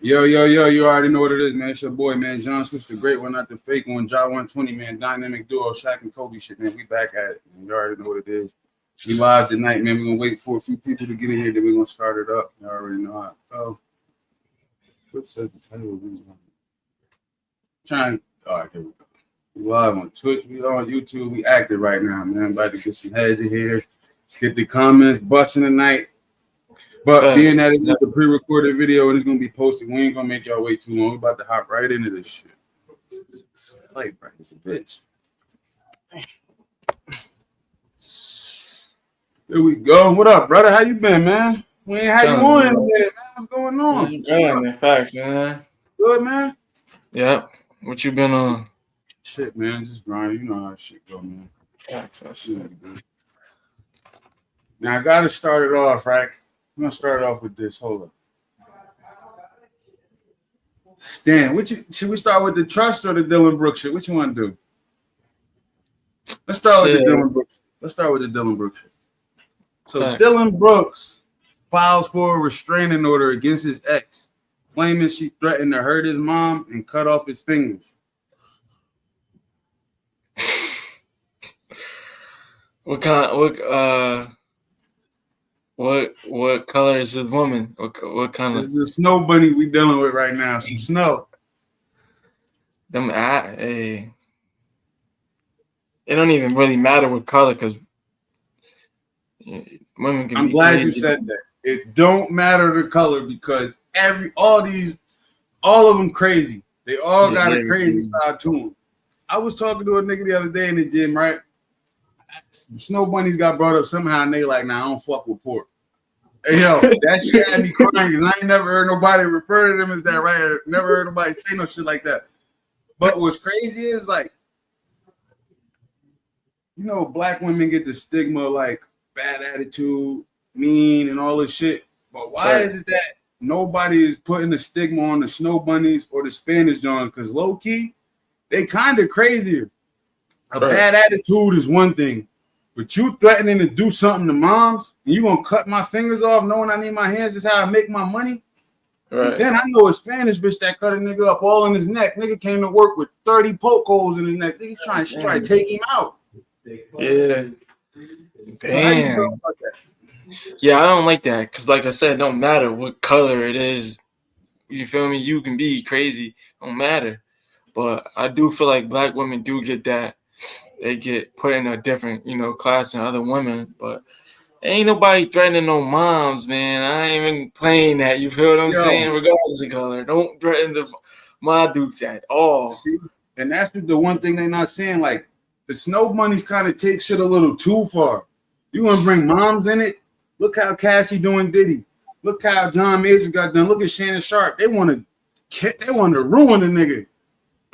Yo, yo, yo, you already know what it is, man. It's your boy, man. John Switch, the great one, not the fake one. John 120, man. Dynamic duo, Shaq and Kobe shit, man. We back at it. Man. You already know what it is. We live tonight, man. We're going to wait for a few people to get in here, then we're going to start it up. You already know how it go. What says the title? All right, here we go. We live on Twitch. We on YouTube. We active right now, man. I'm about to get some heads in here. Get the comments busting tonight. But being that it's a pre-recorded video and it's gonna be posted, we ain't gonna make y'all wait too long. We're about to hop right into this shit. Light bright as a bitch. Here we go. What up, brother? How you been, man? We ain't had you on in a minute, man. What's going on? Yeah, man. Facts, man. Good, man. Yep. What you been on? Shit, man. Just grinding. You know how shit go, man. Facts. That's it. Now I gotta start it off, right? I'm gonna start off with this. Hold up. Stan, should we start with the trust or the Dylan Brooks shit? What you want to do? Let's start with the Dylan Brooks. Let's start with the Dylan Brooks shit. So Thanks. Dylan Brooks files for a restraining order against his ex, claiming she threatened to hurt his mom and cut off his fingers. What color is this woman? What kind of? This is a snow bunny we dealing with right now. Some snow. It don't even really matter what color because women can. I'm glad you said that. It don't matter the color because all of them crazy. They all got a crazy style to them. I was talking to a nigga the other day in the gym, right? Snow bunnies got brought up somehow, and they like, nah, I don't fuck with pork. Hey, yo, that shit had me crying because I ain't never heard nobody refer to them as that, right? I never heard nobody say no shit like that. But what's crazy is, like, you know, black women get the stigma of, like, bad attitude, mean, and all this shit. But why is it that nobody is putting the stigma on the snow bunnies or the Spanish Johns? Because low-key, they kind of crazier. A bad attitude is one thing, but you threatening to do something to moms and you gonna cut my fingers off knowing I need my hands is how I make my money. Right. Then I know a Spanish bitch that cut a nigga up all in his neck. Nigga came to work with 30 poke holes in his neck. Nigga trying to take him out. Yeah. Damn. So yeah, I don't like that because, like I said, it don't matter what color it is. You feel me? You can be crazy. Don't matter. But I do feel like black women do get that. They get put in a different, class than other women, but ain't nobody threatening no moms, man. I ain't even playing that. You feel what I'm saying? Regardless of color, don't threaten my dudes at all. See? And that's the one thing they're not saying. Like the snow bunnies kind of take shit a little too far. You want to bring moms in it? Look how Cassie doing Diddy. Look how John Major got done. Look at Shannon Sharp. They want to ruin the nigga.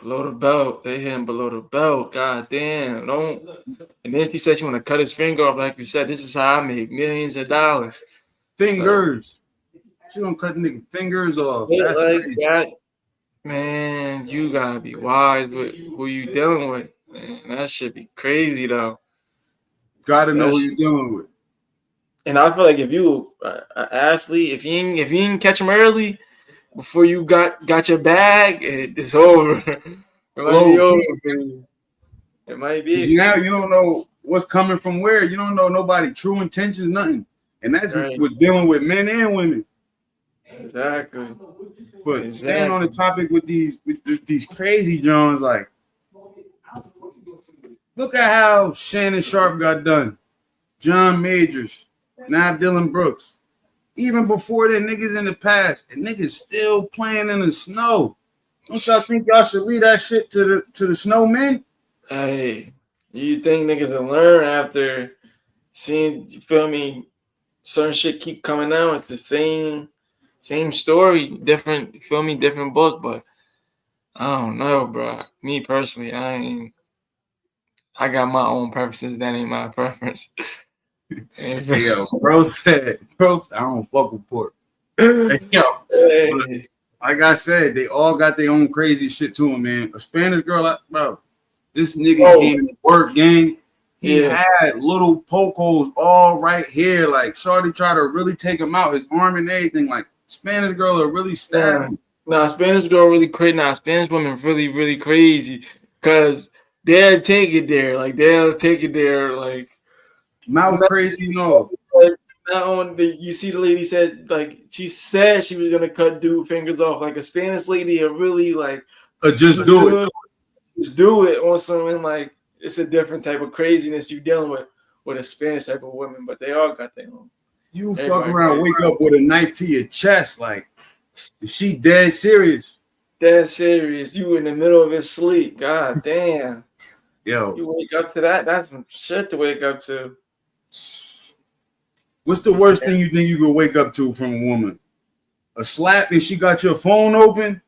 Below the belt. They hit him below the belt. God damn. Don't. And then she said she want to cut his finger off. Like you said, this is how I make millions of dollars. Fingers. She gonna cut the nigga fingers off. That's like crazy. That. Man, you gotta be wise with who you dealing with. Man, that should be crazy though. Gotta know who you dealing with. And I feel like if you an athlete, if you didn't catch him early, before you got your bag, it's over. It might be. Now you don't know what's coming from where. You don't know nobody true intentions, nothing. And that's with dealing with men and women. Exactly. But staying on the topic with these crazy Johns, like, look at how Shannon Sharp got done. John Majors, now Dylan Brooks. Even before that, niggas in the past, and niggas still playing in the snow. Don't y'all think y'all should leave that shit to the snowmen? Hey, you think niggas will learn after seeing, you feel me, certain shit keep coming out? It's the same story, different, you feel me, different book, but I don't know, bro. Me personally, I got my own preferences. That ain't my preference. Yo, bro said, I don't fuck with pork. Yo, like I said, they all got their own crazy shit to them, man. A Spanish girl, bro, this nigga came to work, gang. He had little poke holes all right here. Like, shorty tried to really take him out, his arm and everything. Like, Spanish girl will really stab him. Nah, Spanish girl really crazy. Nah, Spanish women really crazy because they'll take it there. Like they'll take it there. Like Mouth not, crazy, you know. like, not on the. You see, the lady said like she said she was gonna cut dude fingers off. Like a Spanish lady, a really like Just do it. just do it on something like it's a different type of craziness you dealing with a Spanish type of woman. But they all got their own. You fuck Everybody around, crazy. wake up with a knife to your chest. Like, is she dead serious? Dead serious. You in the middle of his sleep. God damn. Yo, You wake up to that. That's some shit to wake up to. what's the worst thing you think you could wake up to from a woman? A slap and she got your phone open?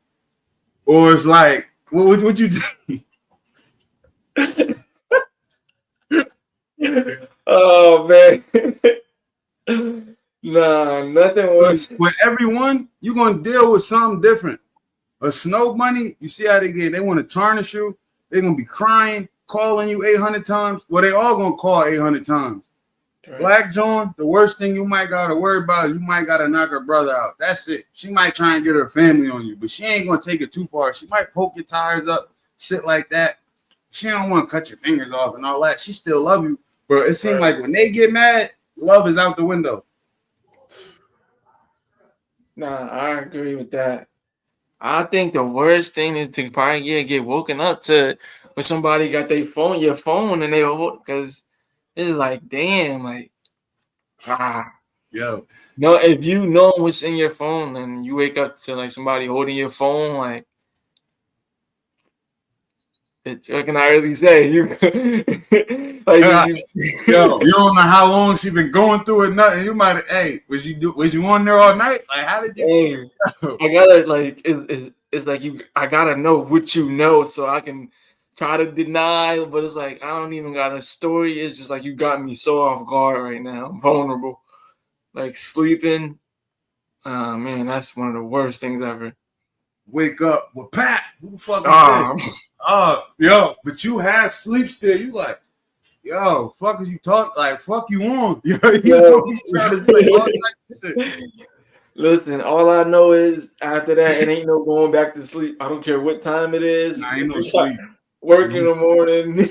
Or it's like, what you think? Oh man. Nah, nothing worse. With everyone, you're gonna deal with something different. A snow bunny, you see how they want to tarnish you. They're gonna be crying, calling you 800 times. Well, they all gonna call 800 times. Right. Black John, the worst thing you might gotta worry about is you might gotta knock her brother out. That's it. She might try and get her family on you, but she ain't gonna take it too far. She might poke your tires up, shit like that. She don't want to cut your fingers off and all that. She still love you, but it seems like when they get mad, love is out the window. Nah, I agree with that. I think the worst thing is to probably get woken up to when somebody got your phone, and they hold because it's like, damn, like, Yo. No, if you know what's in your phone and you wake up to like somebody holding your phone, like, what can I really say? You like, yo, you don't know how long she been going through it. Nothing. You might, hey, was you on there all night? Like, how did you? Hey, I gotta like, it's like I gotta know what you know so I can try to deny, but it's like I don't even got a story. It's just like you got me so off guard right now. I'm vulnerable, like sleeping. Man, that's one of the worst things ever. Wake up with Pat. Who the fuck is this? Yo, but you have sleep still. You like, yo, fuck is you talk like fuck you on. Yo, you trying to say all types of shit. Listen, all I know is after that, it ain't no going back to sleep. I don't care what time it is. Nah, ain't no sleep. Work in the morning.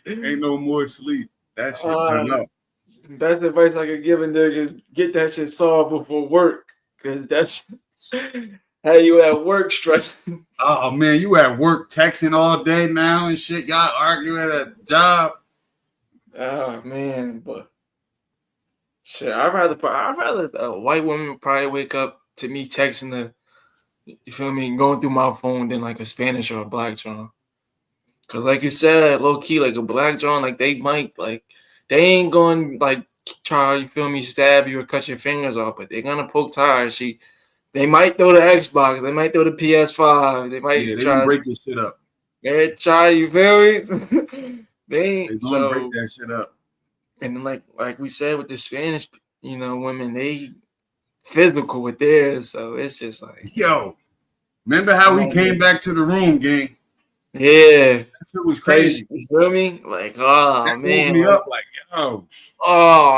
Ain't no more sleep. That shit done up. That's advice I could give a nigga is get that shit solved before work. Cause that's how you at work stressing. Oh man, you at work texting all day now and shit. Y'all arguing at a job. Oh man, but shit, I'd rather a white woman probably wake up to me texting you feel me, going through my phone than like a Spanish or a black John. Cause like you said, low key, like a black John, like they might they ain't going like try, you feel me, stab you or cut your fingers off, but they're gonna poke tires. They might throw the Xbox, they might throw the PS5, they might try to break this shit up. They try, you feel me? They gonna break that shit up. And then like we said with the Spanish, women, they physical with theirs, so it's just like, yo, remember how we came back to the room, gang? Yeah, it was crazy. You feel me? Like, oh that man, me up like, yo,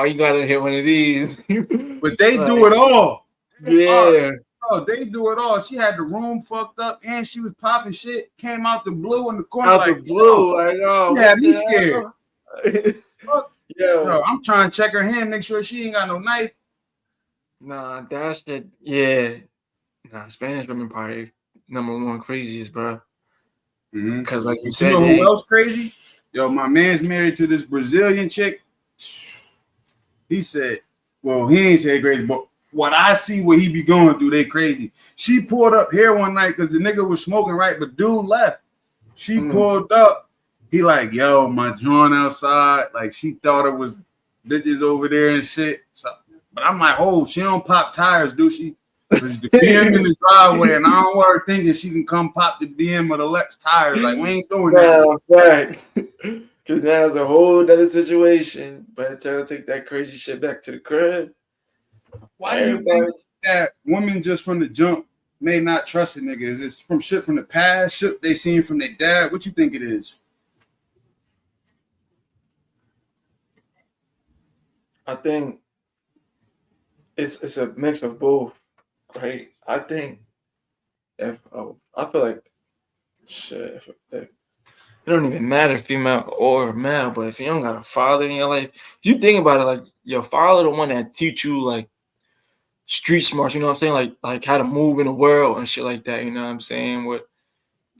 you gotta hit one of these. But they do it all. Yeah. They do it all. She had the room fucked up and she was popping shit. Came out the blue in the corner. Out the blue, like, oh, you had me scared. Yo, I'm trying to check her hand, make sure she ain't got no knife. Nah, that shit, yeah. Nah, Spanish women probably number one craziest, bro. Because like you said, know who else crazy? Yo, my man's married to this Brazilian chick. He said, well, he ain't say crazy, but what I see what he be going through, they crazy. She pulled up here one night because the nigga was smoking, right? But dude left. She pulled up. He like, yo, my joint outside. Like, she thought it was bitches over there and shit. So, but I'm like, oh, she don't pop tires, do she? There's the BM in the driveway, and I don't want her thinking she can come pop the BM or the Lex tires. Like, we ain't doing that. Right. Because now it's a whole other situation. By the time I take that crazy shit back to the crib. Why do you think that women just from the jump may not trust a nigga? Is this from shit from the past, shit they seen from their dad? What you think it is? I think it's a mix of both, right? I think I feel like shit. If it don't even matter female or male, but if you don't got a father in your life, if you think about it, like your father, the one that teach you like street smarts, you know what I'm saying, like how to move in the world and shit like that. You know what I'm saying?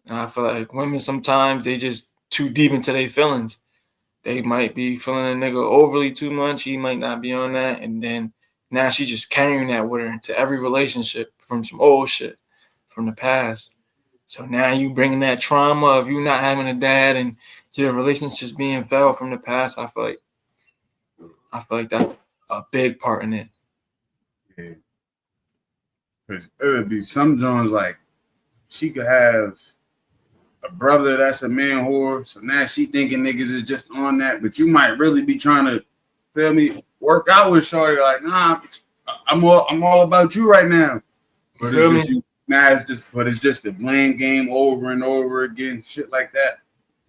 And I feel like women sometimes they just too deep into their feelings. They might be feeling a nigga overly too much. He might not be on that, and then now she just carrying that with her into every relationship from some old shit from the past. So now you bringing that trauma of you not having a dad and your relationships being failed from the past. I feel like that's a big part in it. Yeah. Cause it'd be some Jones like she could have a brother that's a man whore, so now she thinking niggas is just on that, but you might really be trying to feel me work out with shorty like, nah, I'm all about you right now. But Feel it's just me? it's just the blame game over and over again, shit like that.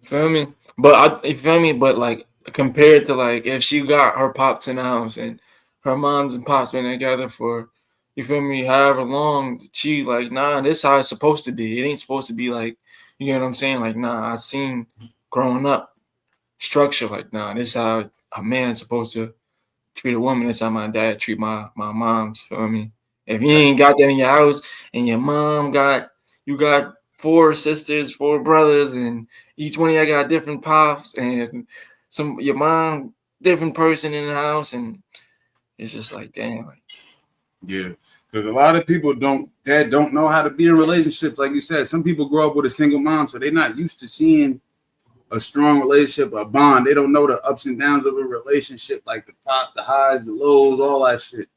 Feel me? But you feel me? But like compared to like if she got her pops in the house and her moms and pops been together for you feel me, however long, she like, nah, this how it's supposed to be. It ain't supposed to be like, you know what I'm saying? Like, nah, I seen growing up structure like, nah, this how a man's supposed to treat a woman. This how my dad treat my moms. Feel me? If you ain't got that in your house and your mom you got 4 sisters, 4 brothers, and each one of y'all got different pops, and your mom different person in the house, and it's just like damn. Like, Yeah. Because a lot of people don't know how to be in relationships. Like you said, some people grow up with a single mom, so they're not used to seeing a strong relationship, a bond. They don't know the ups and downs of a relationship, like the top, the highs, the lows, all that shit.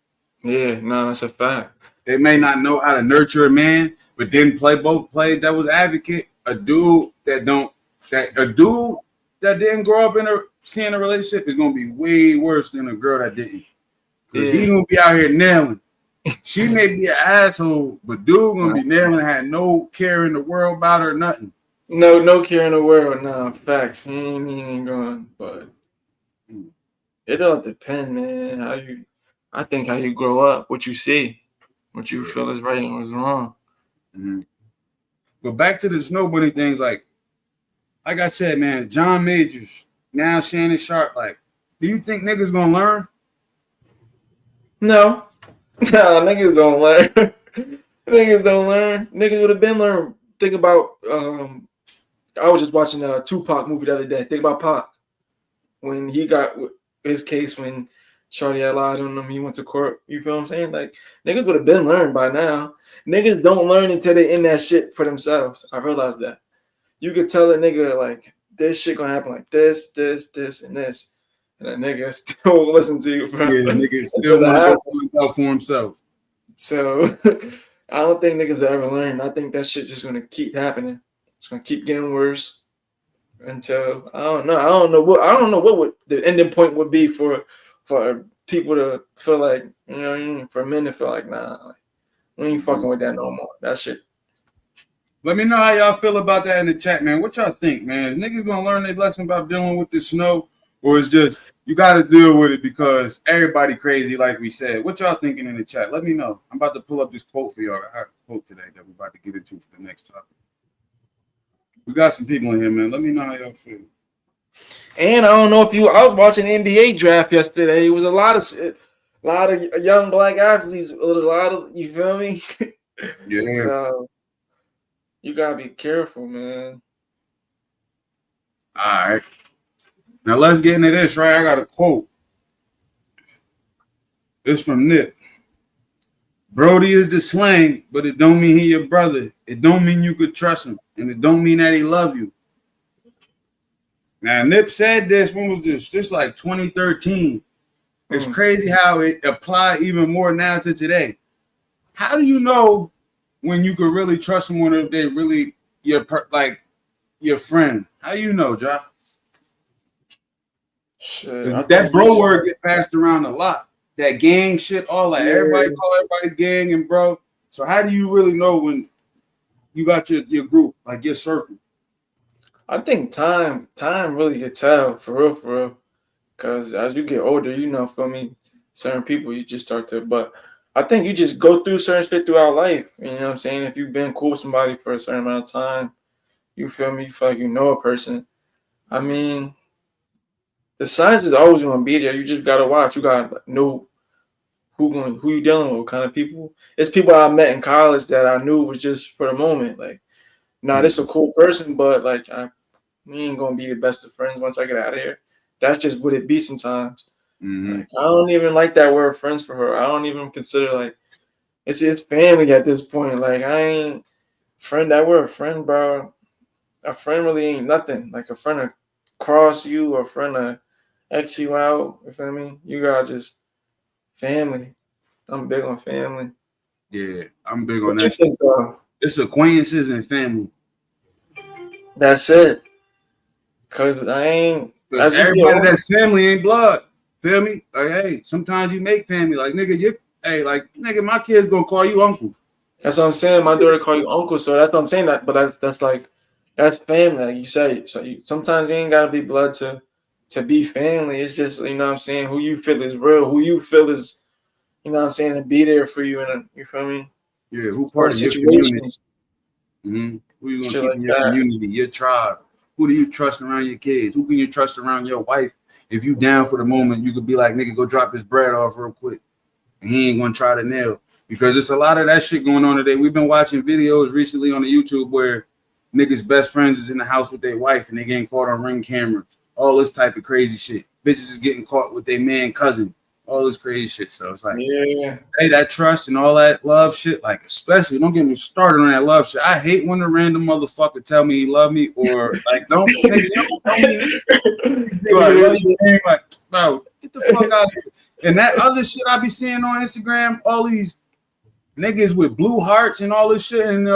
yeah, no, that's a fact. They may not know how to nurture a man, but then play devil's advocate. A dude that didn't grow up seeing a relationship is gonna be way worse than a girl that didn't. Cause Yeah, he's gonna be out here nailing. She may be an asshole, but dude gonna be nailing, had no care in the world about her, nothing. no care in the world. No facts. He ain't going, but it all depend, man. I think how you grow up, what you see, what you feel is right and what's wrong. Mm-hmm. But back to the snowboarding things, like I said, man, John Majors, now Shannon Sharp, like, do you think niggas gonna learn? No, no, niggas don't learn. Niggas don't learn. Niggas would have been learned. Think about. I was just watching a Tupac movie the other day. Think about Pac when he got his case when Shorty had lied on him. He went to court. You feel what I'm saying? Like niggas would have been learned by now. Niggas don't learn until they in that shit for themselves. I realized that. You could tell a nigga like this shit gonna happen like this, and this, and a nigga still won't listen to you, bro. Yeah, niggas still want to go find out for himself. So I don't think niggas will ever learn. I think that shit's just gonna keep happening. It's gonna keep getting worse until I don't know. I don't know what would the ending point would be for people to feel like, you know what I mean? For men to feel like, nah, like, we ain't fucking with that no more. That shit. Let me know how y'all feel about that in the chat, man. What y'all think, man? Is niggas gonna learn their lesson about dealing with the snow, or is just you got to deal with it because everybody crazy, like we said? What y'all thinking in the chat? Let me know. I'm about to pull up this quote for y'all. I have a quote today that we're about to get into for the next topic. We got some people in here, man. Let me know how y'all feel. And I don't know if I was watching the NBA draft yesterday. It was a lot of young black athletes. A lot of, you feel me? Yeah. So you gotta be careful, man. All right. Now let's get into this, right? I got a quote. It's from Nip. Brody is the slang, but it don't mean he your brother. It don't mean you could trust him, and it don't mean that he love you. Now Nip said this. When was this? This like 2013. It's crazy how it applied even more now to today. How do you know when you could really trust someone if they really your friend? How you know, Ja? Shit, That bro word get passed around a lot. That gang shit, all that. Yeah. Everybody call everybody gang and bro. So how do you really know when you got your group, like your circle? I think time really can tell for real. Because as you get older, you know, feel me, certain people you just start to. But I think you just go through certain shit throughout life. You know what I'm saying? If you've been cool with somebody for a certain amount of time, you feel me? You feel like you know a person. I mean, the signs is always gonna be there. You just gotta watch. You gotta know who you dealing with, what kind of people. It's people I met in college that I knew was just for the moment. Like, nah, this a cool person, but like we ain't gonna be the best of friends once I get out of here. That's just what it be sometimes. Like, I don't even like that word friends for her. I don't even consider like it's family at this point. Like I ain't friend that word friend, bro. A friend really ain't nothing. Like a friend to cross you or a friend to X you out. You feel me? You got just family. I'm big on family. Yeah, I'm big on What you that. think, though? It's acquaintances and family. That's it. Cause I ain't. Because As you get everybody older, that's family ain't blood. Feel me? Like, hey, sometimes you make family. Like, nigga, nigga, my kid's gonna call you uncle. that's what I'm saying. My daughter call you uncle, so that's what I'm saying. That, but that's like that's family, like you say. So sometimes you ain't gotta be blood to be family. It's just you know what I'm saying. Who you feel is real. Who you feel is you know what I'm saying to be there for you. And you feel me? Yeah, who Certain part of your community? situations, Mm-hmm. Who you gonna shit keep like in your that. community, your tribe? Who do you trust around your kids? Who can you trust around your wife? If you down for the moment, you could be like, nigga, go drop his bread off real quick. And he ain't gonna try to nail. Because it's a lot of that shit going on today. We've been watching videos recently on the YouTube where niggas' best friends is in the house with their wife and they getting caught on Ring camera. All this type of crazy shit. Bitches is getting caught with their man cousin. All this crazy shit. So it's like, Yeah. hey, that trust and all that love shit, like especially don't get me started on that love shit. I hate when a random motherfucker tell me he love me or like don't nigga, don't mean it. Be like, love you, man. Like, bro, get the fuck out of here. And that other shit I be seeing on Instagram, all these niggas with blue hearts and all this shit, and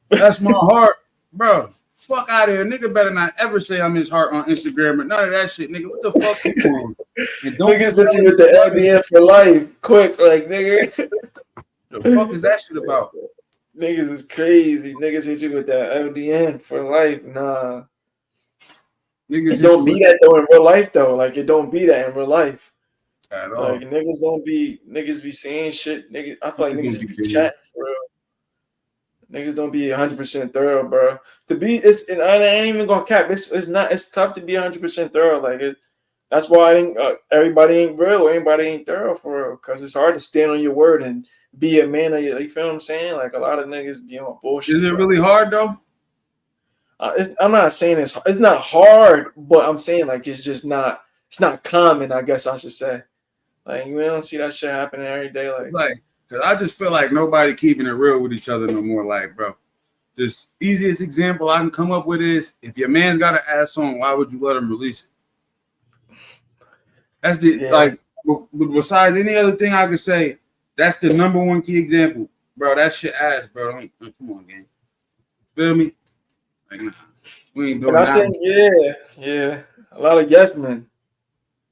that's my heart, bro. Fuck out of here, nigga. Better not ever say I'm his heart on Instagram or none of that shit, nigga. What the fuck you doing? And don't Niggas hit you with the LDN for life, quick, like nigga. The fuck is that shit about? Niggas is crazy. Niggas hit you with that LDN for life. Nah, Niggas it hit you don't be with that though in real life though. Like it don't be that in real life. at Like all. niggas be saying shit. Niggas, I feel like niggas just be Niggas chatting for real. Niggas don't be 100% thorough, bro. To be it's and I ain't even gonna cap. It's not. It's tough to be 100% thorough. Like it. That's why I think everybody ain't real. Everybody ain't thorough for real. Cause it's hard to stand on your word and be a man of your. You feel what I'm saying? Like a lot of niggas be on Is bullshit, it bro. really hard though? I'm not saying it's not hard, but I'm saying like it's just not. It's not common. I guess I should say. Like we don't see that shit happening every day. Like, cause I just feel like nobody keeping it real with each other no more. Like, bro, this easiest example I can come up with is if your man's got an ass on, why would you let him release it? That's the yeah. like. Besides any other thing I could say, that's the number one key example, bro. That shit ass, bro. Come on, gang. Feel me? Like, nah, we ain't And doing I that. think yeah, a lot of yes men.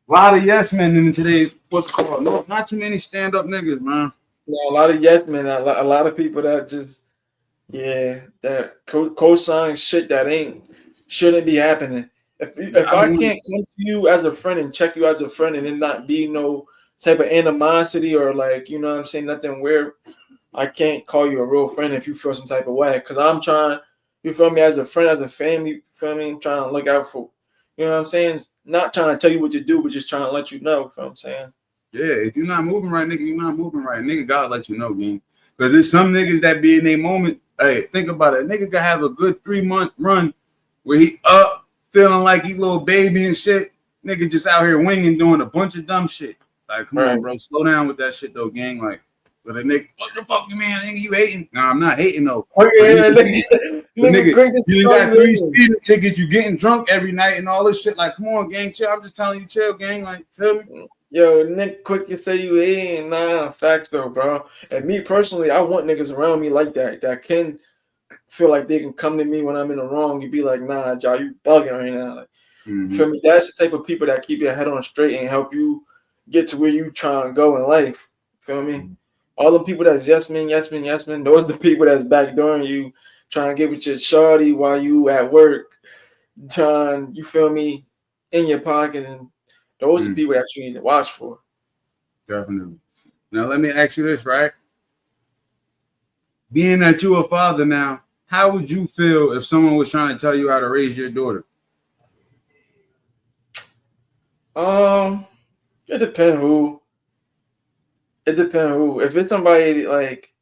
A lot of yes men in today's what's called no, not too many stand up niggas, man. No, a lot of yes men. A lot of people that just that co-sign shit that ain't shouldn't be happening. If I I mean, can't come to you as a friend and check you as a friend and it not be no type of animosity or like you know what I'm saying nothing weird, I can't call you a real friend if you feel some type of way. Cause I'm trying, you feel me, as a friend, as a family, you feel me, I'm trying to look out for, you know what I'm saying? Not trying to tell you what to do, but just trying to let you know, you feel what I'm saying? yeah, if you're not moving right, nigga, you're not moving right. Nigga gotta let you know, gang. Because there's some niggas that be in their moment. Hey, think about it. A nigga could have a good 3-month run where he up, feeling like he little baby and shit. Nigga just out here winging, doing a bunch of dumb shit. Like, come on, Right. bro. Slow down with that shit, though, gang. Like, but a nigga, what the fuck you mean? Nigga, you hating? Nah, I'm not hating, though. Oh But yeah, nigga, nigga, quick to you tell got 3 you. speeding tickets, you getting drunk every night and all this shit. Like, come on, gang, chill. I'm just telling you, chill, gang. Like, feel me? Yo, Nick, quick to say you ain't nah facts though, bro. And me personally, I want niggas around me like that can feel like they can come to me when I'm in the wrong and be like, nah, Jaw, you bugging right now. Like, feel me? That's the type of people that keep your head on straight and help you get to where you trying to go in life. Feel me? All the people that's yes men, yes men, yes men, those are the people that's backdooring you, trying to get with your shorty while you at work, trying, you feel me, in your pocket. And those are the people that you need to watch for. Definitely. Now let me ask you this, right? Being that you're a father now, how would you feel if someone was trying to tell you how to raise your daughter? It depends who. It depends who. If it's somebody like,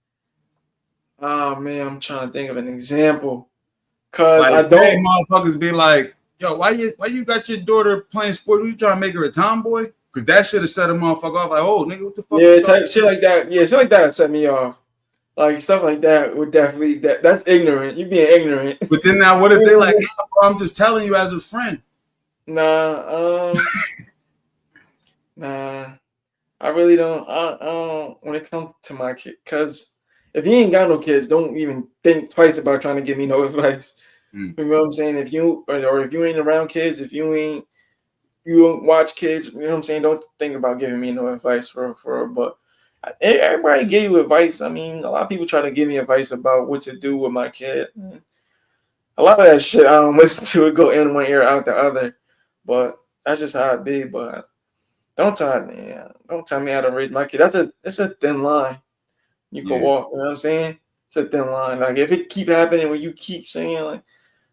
oh man, I'm trying to think of an example. Cause Like, I say don't. motherfuckers be like, yo, why you got your daughter playing sport? You trying to make her a tomboy? Because that should have set a motherfucker off. Like, oh, nigga, what the fuck you Yeah, talking type shit like that. Yeah, shit like that set me off. Like stuff like that would definitely that's ignorant. You being ignorant. But then now, what if they like, nah, bro, I'm just telling you as a friend. Nah, nah. I really don't. I don't when it comes to my kid, cause if you ain't got no kids, don't even think twice about trying to give me no advice. Mm. You know what I'm saying? If you or if you ain't around kids, if you don't watch kids, you know what I'm saying? Don't think about giving me no advice for. But everybody gave you advice. I mean, a lot of people try to give me advice about what to do with my kid. A lot of that shit, I don't listen to it go in one ear out the other. But that's just how it be. But don't tell me how to raise my kid. It's a thin line you can Yeah, walk. You know what I'm saying? It's a thin line. Like if it keep happening when you keep saying like,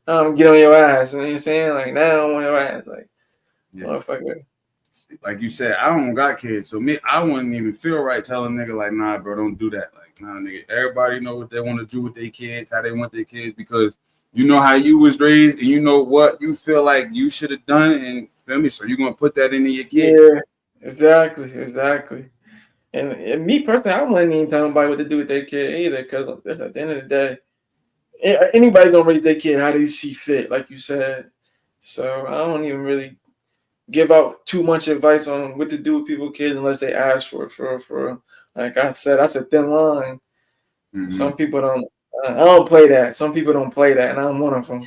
get on your ass, you know what I'm saying? Like now I'm on your ass, like yeah. motherfucker. Like you said, I don't got kids, so me, I wouldn't even feel right telling nigga like, nah, bro, don't do that. Like, nah, nigga, everybody know what they want to do with their kids, how they want their kids, because you know how you was raised, and you know what you feel like you should have done, and feel me. So you're gonna put that into your kid. Yeah, exactly. And me personally, I wouldn't even tell nobody what to do with their kid either, because at the end of the day, anybody gonna raise their kid how they see fit, like you said. So I don't even really give out too much advice on what to do with people's kids unless they ask for it. For like I said, that's a thin line. Mm-hmm. Some people don't. I don't play that. Some people don't play that, and I'm one of them.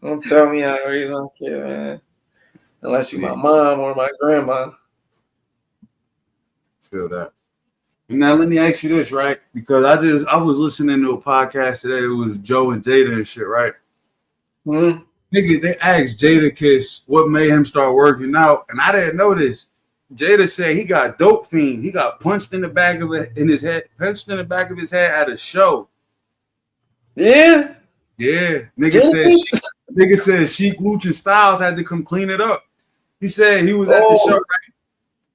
Don't tell me how to raise my kid, man. Unless you Yeah, my mom or my grandma. feel that. Now let me ask you this, right? Because I was listening to a podcast today. It was Joe and Jada and shit, right? Hmm. Nigga, they asked Jadakiss what made him start working out, and I didn't know this. Jada said he got dope fiend. He got punched in the back of it in his head, punched in the back of his head at a show. Yeah, Yeah, Jadakiss. nigga said Sheik Lucha Styles had to come clean it up. He said he was at the show, Oh, right?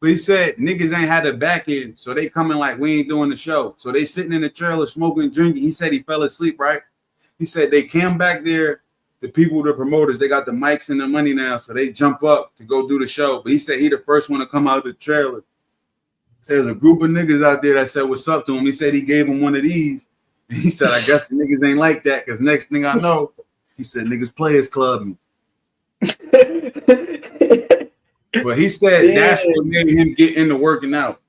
But he said niggas ain't had it back in, so they coming like we ain't doing the show. So they sitting in the trailer smoking and drinking. He said he fell asleep, right? He said they came back there. The people, the promoters, they got the mics and the money now, so they jump up to go do the show. But he said he the first one to come out of the trailer. So there's a group of niggas out there that said what's up to him. He said he gave him one of these. And he said, I guess the niggas ain't like that, because next thing I know, he said niggas Players Club me. But he said damn. that's what made him get into working out.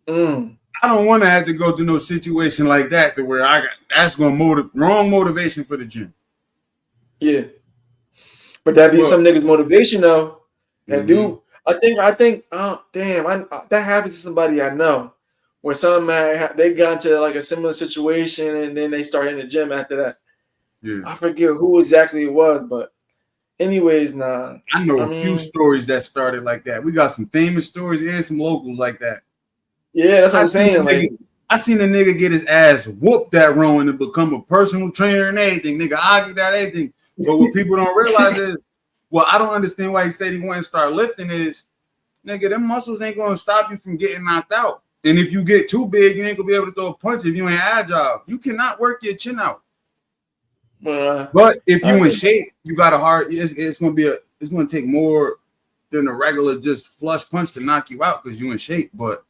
Mm, I don't want to have to go through no situation like that to where that's gonna wrong motivation for the gym. yeah, but that be But some niggas' motivation though. That mm-hmm, do. I think. Damn. That happened to somebody I know. Where some man they got into like a similar situation and then they started in the gym after that. yeah. I forget who exactly it was, but anyways, nah. I know I a few mean, stories that started like that. We got some famous stories and some locals like that. yeah, that's what I I'm seen saying. a Like, nigga, I seen a nigga get his ass whooped that rowing and become a personal trainer and everything. Nigga, I get that everything. But what people don't realize is, well, I don't understand why he said he wouldn't start lifting is, nigga, them muscles ain't gonna stop you from getting knocked out. And if you get too big, you ain't gonna be able to throw a punch if you ain't agile. You cannot work your chin out. But if I you in get that. shape, you got a hard. It's gonna take more than a regular just flush punch to knock you out because you in shape. But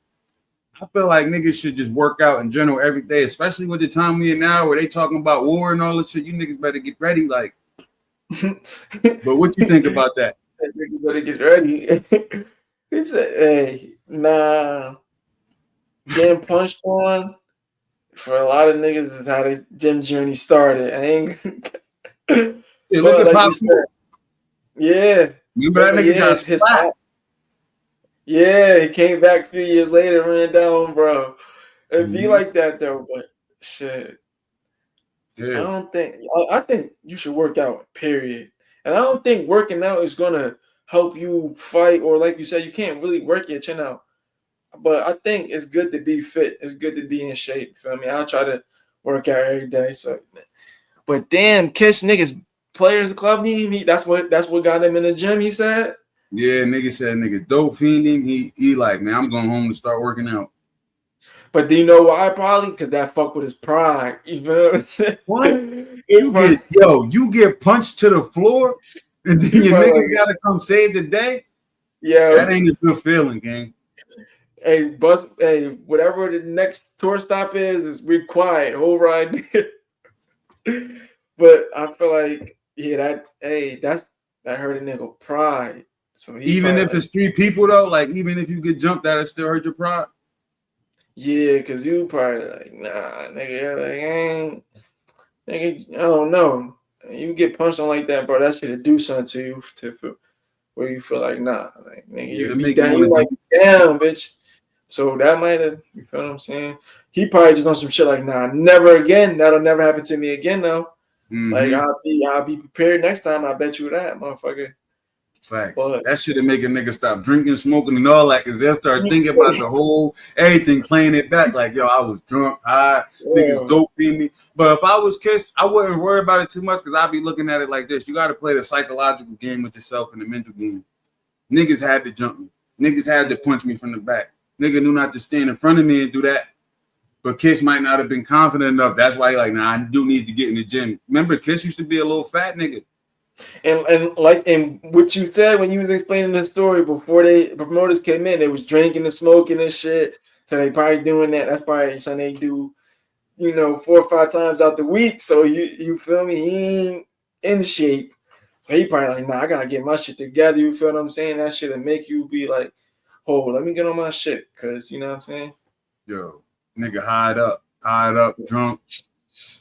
I feel like niggas should just work out in general every day, especially with the time we in now where they talking about war and all this shit. You niggas better get ready. Like, but what you think about that? That nigga better get ready. He said, "Hey, nah, getting punched on for a lot of niggas is how their gym journey started. I ain't, Hey, look but at like Pop you said, Smoke. yeah, Remember that but nigga yeah, got his slapped. yeah, he came back a few years later, ran down, bro. It'd be Mm-hmm. like that though, but shit, I Yeah, don't think. I think you should work out, period. And I don't think working out is gonna help you fight, or like you said, you can't really work your chin out But I think it's good to be fit. It's good to be in shape. Feel me? I try to work out every day. So, but damn, Kiss niggas players club need. That's what got him in the gym. He said. Yeah, nigga said nigga dope fiending. He like, man, I'm going home to start working out. But do you know why? Probably because that fuck with his pride. You feel what I'm saying? What? You get punched to the floor, and then your niggas gotta come save the day. Yeah, that ain't a good feeling, gang. Hey, bus. Hey, whatever the next tour stop is be quiet. Whole ride. But I feel like that hurt a nigga pride. So Even if it's 3 people though, like even if you get jumped, that'll still hurt your pride. Yeah, cause you probably like, nah, nigga, like, nigga, I don't know. You get punched on like that, bro. That shit do something to you where you feel like, nah, like, nigga, you beat down, you like, damn, bitch. So that might have, you feel what I'm saying? He probably just on some shit like, nah, never again. That'll never happen to me again, though. Mm-hmm. Like I'll be prepared next time. I bet you that, motherfucker. Facts. But that shit'll make a nigga stop drinking, smoking, and all that, because they'll start thinking about the whole everything, playing it back. Like, yo, I was drunk, high, niggas dope in me. But if I was Kiss, I wouldn't worry about it too much, because I'd be looking at it like this. You got to play the psychological game with yourself and the mental game. Niggas had to jump me. Niggas had to punch me from the back. Nigga knew not to stand in front of me and do that. But Kiss might not have been confident enough. That's why he like, nah, I do need to get in the gym. Remember, Kiss used to be a little fat nigga. And what you said when you was explaining the story before the promoters came in, they was drinking and smoking and shit. So they probably doing that. That's probably something they do, 4 or 5 times out the week. So you feel me? He ain't in shape. So he probably like, nah, I gotta get my shit together. You feel what I'm saying? That shit will make you be like, oh, let me get on my shit. Cause you know what I'm saying? Yo, nigga hied up, drunk.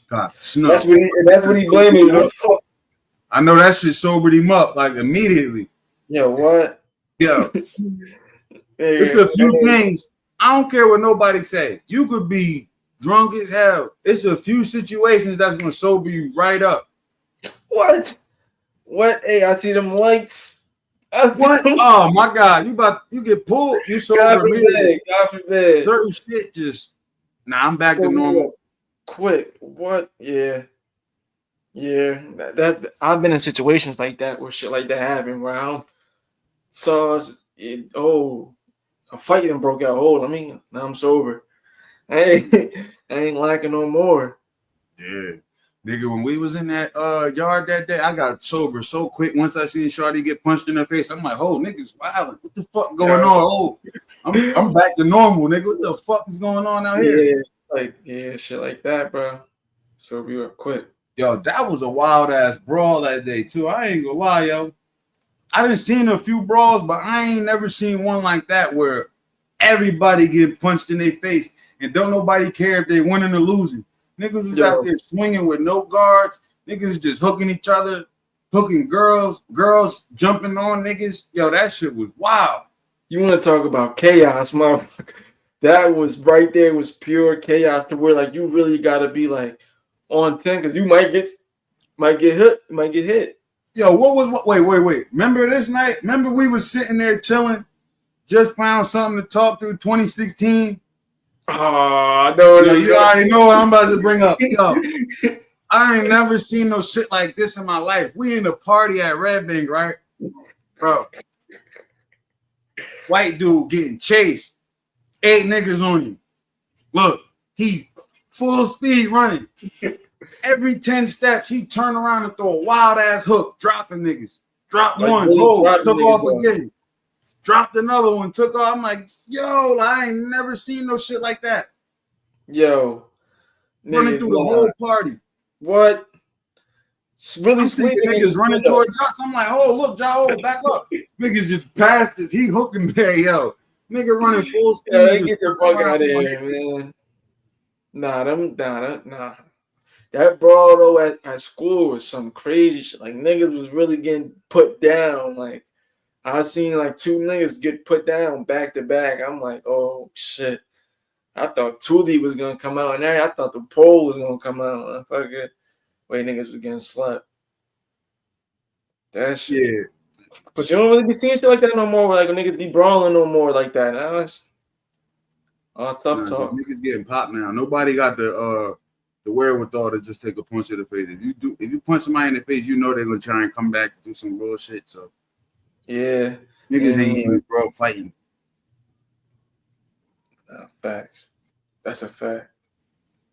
God, that's what he blaming. I know that shit sobered him up like immediately. Yo, what? Yo, it's a few things. I don't care what nobody say. You could be drunk as hell. It's a few situations that's gonna sober you right up. What? Hey, I see them lights. What? Oh my God! You get pulled. You sober immediately. God forbid. Certain shit just. Nah, I'm back to normal. Quick. What? Yeah. Yeah, that I've been in situations like that where shit like that happened where I saw a fight even broke out. Now I'm sober. I ain't lacking no more. Yeah, nigga, when we was in that yard that day, I got sober so quick. Once I seen Shawty get punched in the face, I'm like, oh, niggas wildin'. What the fuck going on? Oh, I'm back to normal, nigga. What the fuck is going on out here? Shit like that, bro. Sober you up quick. Yo, that was a wild ass brawl that day too. I ain't gonna lie, yo. I done seen a few brawls, but I ain't never seen one like that where everybody get punched in their face and don't nobody care if they winning or losing. Niggas was out there swinging with no guards. Niggas just hooking each other, hooking girls jumping on niggas. Yo, that shit was wild. You want to talk about chaos, motherfucker? That was right there. It was pure chaos to where like you really gotta be like on 10 because you might get hit. Yo, wait. Remember this night? Remember we was sitting there chilling, just found something to talk to 2016. No, you already know what I'm about to bring up. Yo, I ain't never seen no shit like this in my life. We in a party at Red Bank, right? Bro. White dude getting chased. 8 niggas on him. Look, he full speed running. Every 10 steps, he turn around and throw a wild ass hook, dropping niggas. Dropped one, took off again. Dropped another one, took off. I'm like, yo, I ain't never seen no shit like that. Yo, running through the whole party. What? Really sleeping. Niggas running towards us. I'm like, oh, look, y'all, back up. Niggas just passed us. He hooking there, yo. Nigga running full speed. Yeah, get the fuck out of here, man. Nah. That brawl though at school was some crazy shit. Like niggas was really getting put down. Like I seen like 2 niggas get put down back to back. I'm like, oh shit. I thought Thule was gonna come out and I thought the pole was gonna come out. Fucking way niggas was getting slapped. That shit. Yeah. But you don't really be seeing shit like that no more. Like niggas be brawling no more like that. Now All tough Nah, talk. niggas getting popped now. Nobody got the wherewithal to just take a punch to the face. If you punch somebody in the face, you know they're gonna try and come back and do some real shit. So Yeah. niggas ain't even grow up fighting. Facts. That's a fact.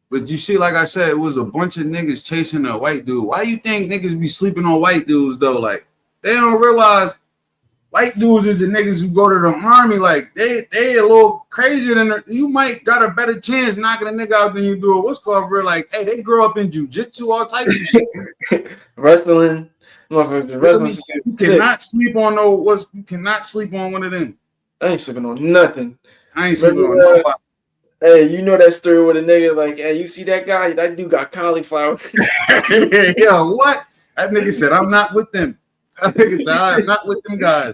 But you see, like I said, it was a bunch of niggas chasing a white dude. Why you think niggas be sleeping on white dudes though? Like they don't realize white dudes is the niggas who go to the army. Like they a little crazier than you might got a better chance knocking a nigga out than you do. What's called real? Like hey, they grow up in jujitsu, all types of shit. Wrestling. You cannot sleep on you cannot sleep on one of them. I ain't sleeping on nothing. I ain't sleeping on nobody. Hey, you know that story with a nigga like, hey, you see that guy? That dude got cauliflower. Yo, what? That nigga said, I'm not with them. That nigga said, I'm not with them guys.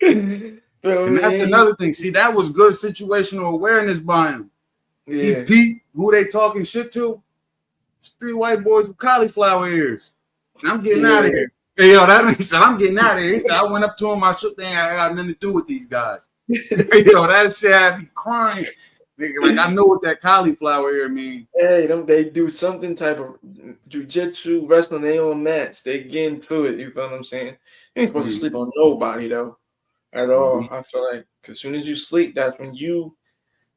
And that's another thing. See, that was good situational awareness by him. Yeah. He peeped who they talking shit to. It's 3 white boys with cauliflower ears. And I'm getting out of here. Hey, yo, that nigga said, I'm getting out of here. He said, I went up to him. I shook their hand. I got nothing to do with these guys. Yo, that shit had me crying. Nigga, like I know what that cauliflower ear mean. Hey, they do something type of jujitsu wrestling. They on mats. They get into it. You feel what I'm saying? You ain't supposed to sleep on nobody though, at all. I feel like as soon as you sleep, that's when the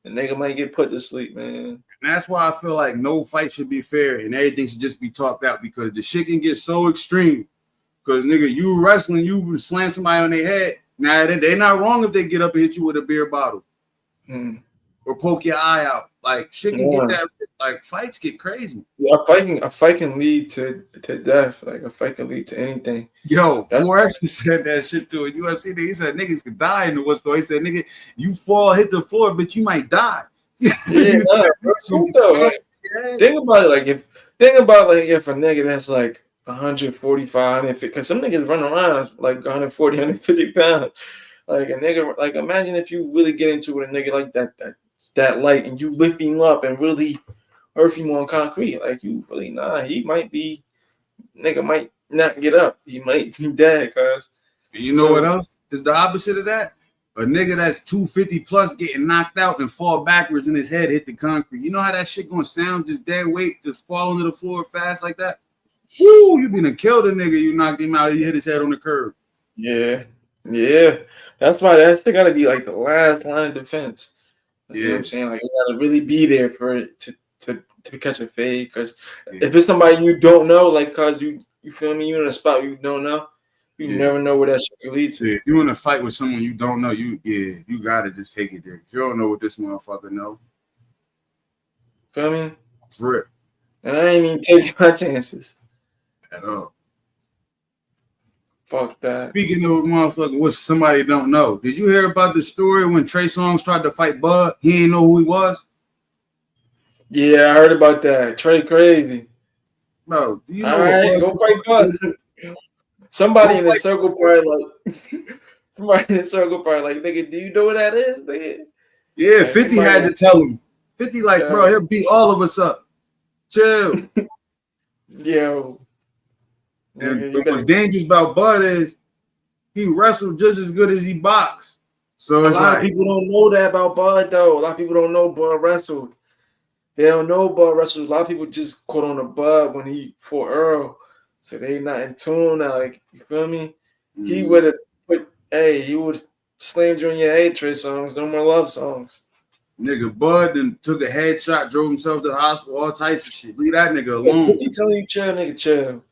nigga might get put to sleep, man. And that's why I feel like no fight should be fair and everything should just be talked out because the shit can get so extreme. Because nigga, you wrestling, you slam somebody on their head. Now they're not wrong if they get up and hit you with a beer bottle. Or poke your eye out. Like shit can get that. Like fights get crazy. Yeah, a fight can lead to death. Like a fight can lead to anything. Yo, Forex said that shit to a UFC. He said niggas could die in the what's called. He said nigga, you fall, hit the floor, but you might die. Yeah, think about it. If a nigga that's like 145, 150, because some niggas run around like 140, 150 pounds. Like a nigga, like imagine if you really get into it with a nigga like that light and you lift him up and really earth him on concrete. Like you really he nigga might not get up. He might be dead, cuz. You know what else is the opposite of that? A nigga that's 250 plus getting knocked out and fall backwards and his head hit the concrete. You know how that shit gonna sound just dead weight, just falling to the floor fast like that? Woo, you gonna kill the nigga, you knocked him out, you hit his head on the curb. Yeah. That's why that shit gotta be like the last line of defense. You know what I'm saying? Like you gotta really be there for it to catch a fade. Because if it's somebody you don't know, like cause you feel me, you in a spot you don't know, you never know where that shit can lead to. Yeah, if you in a fight with someone you don't know, you gotta just take it there. You don't know what this motherfucker know. Feel me? For it. And I ain't even taking my chances. At all. Fuck that. Speaking of motherfucker, what somebody don't know. Did you hear about the story when Trey Songz tried to fight Bud? He didn't know who he was? Yeah, I heard about that. Trey crazy. Bro, do you know all right, go fight Bud. Somebody in the circle part like, nigga, do you know what that is? Nigga? Yeah, like 50 had to tell him. 50 like, bro, he'll beat all of us up. Chill. Yo. And what's dangerous about Bud is he wrestled just as good as he boxed. So a lot of people don't know that about Bud, though. A lot of people don't know Bud wrestled. They don't know Bud wrestled. A lot of people just caught on to Bud when he fought Earl. So they not in tune. Like, you feel me? He would have slammed you in your head, Trey Songz. No more love songs. Nigga, Bud then took a headshot, drove himself to the hospital, all types of shit. Leave that nigga alone. He telling you chill, nigga, chill.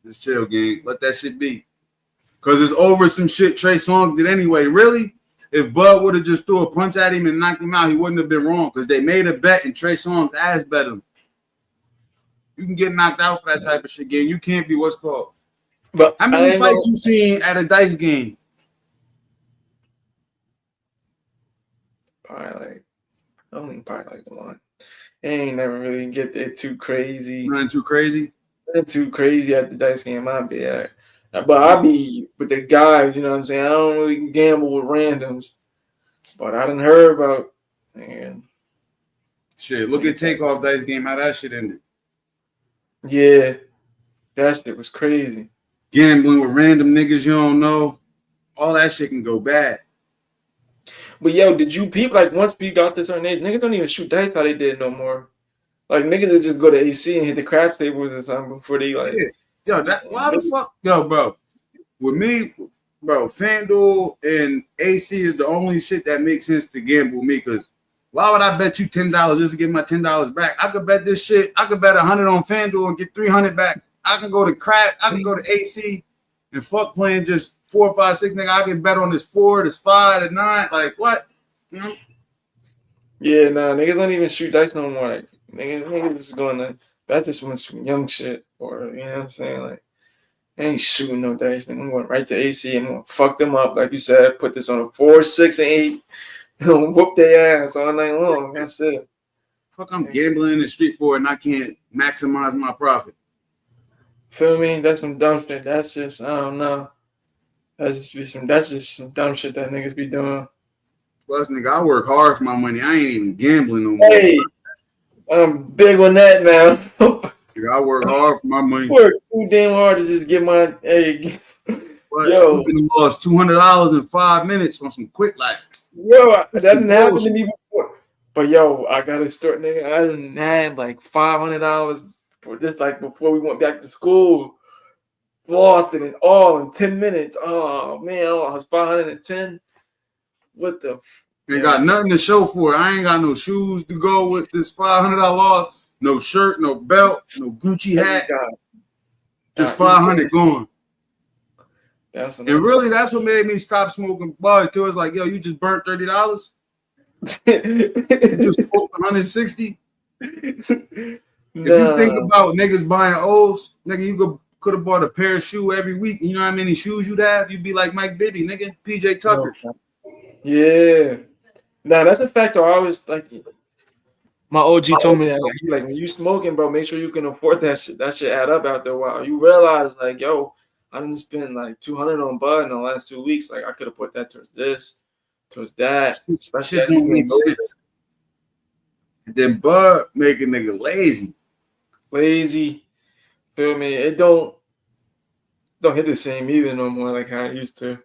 Just chill, gang. Let that shit be. Because it's over some shit Trey Songz did anyway. Really? If Bud would have just threw a punch at him and knocked him out, he wouldn't have been wrong. Because they made a bet and Trey Songz ass bet him. You can get knocked out for that type of shit, gang. You can't be what's called. But how many fights you seen at a dice game? Probably like one. They ain't never really get that too crazy. Nothing too crazy? Nothing too crazy at the dice game. I'd be at. But I be with the guys, you know what I'm saying? I don't really gamble with randoms. But I done heard about, man. Shit, look at Takeoff Dice game, how that shit ended. Yeah. That shit was crazy. Gambling with random niggas you don't know. All that shit can go bad. But yo, did you peep like once we got to a certain age, niggas don't even shoot dice how they did no more. Like niggas would just go to AC and hit the craps tables or something before they like. Yeah. Yo, why the fuck, yo, bro? With me, bro, FanDuel and AC is the only shit that makes sense to gamble with me. Because why would I bet you $10 just to get my $10 back? I could bet this shit. I could bet 100 on FanDuel and get 300 back. I can go to crack. I can go to AC and fuck playing just 4, 5, 6. Nigga, I can bet on this 4, this 5, this 9. Like what? You know? Yeah, nah, niggas don't even shoot dice no more. Like niggas just going to that's just some young shit, or you know what I'm saying? Like I ain't shooting no dice. I'm going right to AC and I'm gonna fuck them up, like you said. Put this on a 4, 6, and 8. Whoop their ass all night long. That's it. Fuck, I'm gambling in the street for it, and I can't maximize my profit. Feel me? That's some dumb shit. That's just I don't know. That's just some dumb shit that niggas be doing. Plus, nigga, I work hard for my money. I ain't even gambling no more. Hey, I'm big on that now. Nigga, I work hard for my money. Work too damn hard to just get my hey. But Yo, you lost $200 in 5 minutes on some quick like. Yo, that didn't happen to me before. But yo, I gotta start, nigga. I didn't had like $500 for this, like before we went back to school. Lost it all in 10 minutes. Oh man, I lost 510. What the? Ain't got nothing to show for it. I ain't got no shoes to go with this $500 loss. No shirt, no belt, no Gucci hat. Just 500 gone. And really, that's what made me stop smoking bud too. It's like, yo, you just burnt $30. You just smoked 160. If you think about niggas buying O's, nigga, you could have bought a pair of shoes every week. You know how many shoes you'd have? You'd be like Mike Bibby, nigga, PJ Tucker. Yeah. Nah, that's a fact. I always like. My OG told me that like when you smoking, bro, make sure you can afford that shit. That shit add up after a while. You realize like, yo, I didn't spend like 200 on bud in the last 2 weeks. Like I could have put that towards this, towards that. Shit don't make sense. And then bud make a nigga lazy. Lazy. Feel me? It don't hit the same either no more like how it used to.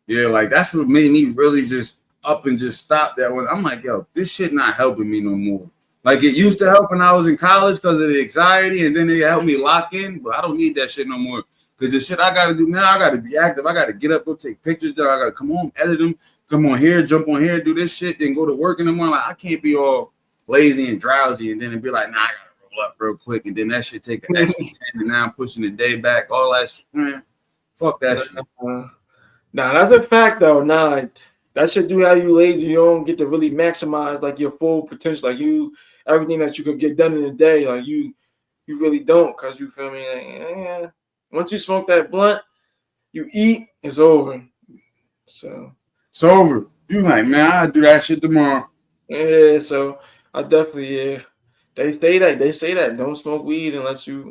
Yeah, like that's what made me really just up and just stop that one. I'm like, yo, this shit not helping me no more. Like it used to help when I was in college because of the anxiety, and then it helped me lock in, but I don't need that shit no more. Because the shit I gotta do now, I gotta be active. I gotta get up, go take pictures. I gotta come home, edit them, come on here, jump on here, do this shit, then go to work in the morning. Like I can't be all lazy and drowsy and then be like, nah, I gotta roll up real quick, and then that shit take an extra 10, and now I'm pushing the day back, all that shit. Man, fuck that shit. Nah, that's a fact though. Nah, that shit do have you lazy. You don't get to really maximize like your full potential. Like everything that you could get done in a day, like you really don't, cause you feel me. Like, once you smoke that blunt, you eat, it's over. So it's over. You like, man, I'll do that shit tomorrow. Yeah, so I definitely They say that don't smoke weed unless you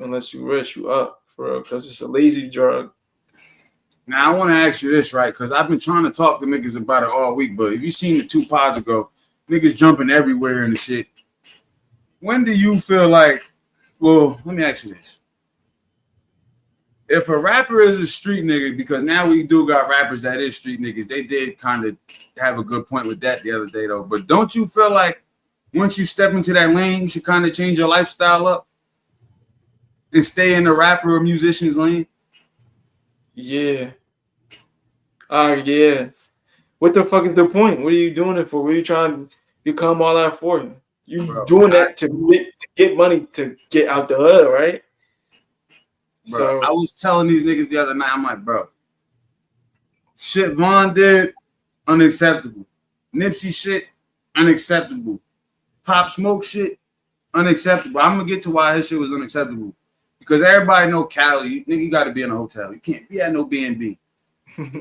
rich, you up for real, because it's a lazy drug. Now I want to ask you this, right? Because I've been trying to talk to niggas about it all week, but if you seen the 2 pods ago, niggas jumping everywhere and the shit. When do you feel like? Well, let me ask you this: if a rapper is a street nigga, because now we do got rappers that is street niggas, they did kind of have a good point with that the other day though. But don't you feel like once you step into that lane, you should kind of change your lifestyle up and stay in the rapper or musician's lane? Yeah. Yeah. What the fuck is the point? What are you doing it for? What are you trying to become all that for? You doing that to get money to get out the hood, right? Bro, So I was telling these niggas the other night, I'm like, bro, shit Vaughn did, unacceptable. Nipsey shit, unacceptable. Pop Smoke shit, unacceptable. I'm gonna get to why his shit was unacceptable. Because everybody know Cali, nigga, you gotta be in a hotel. You can't be at no B&B.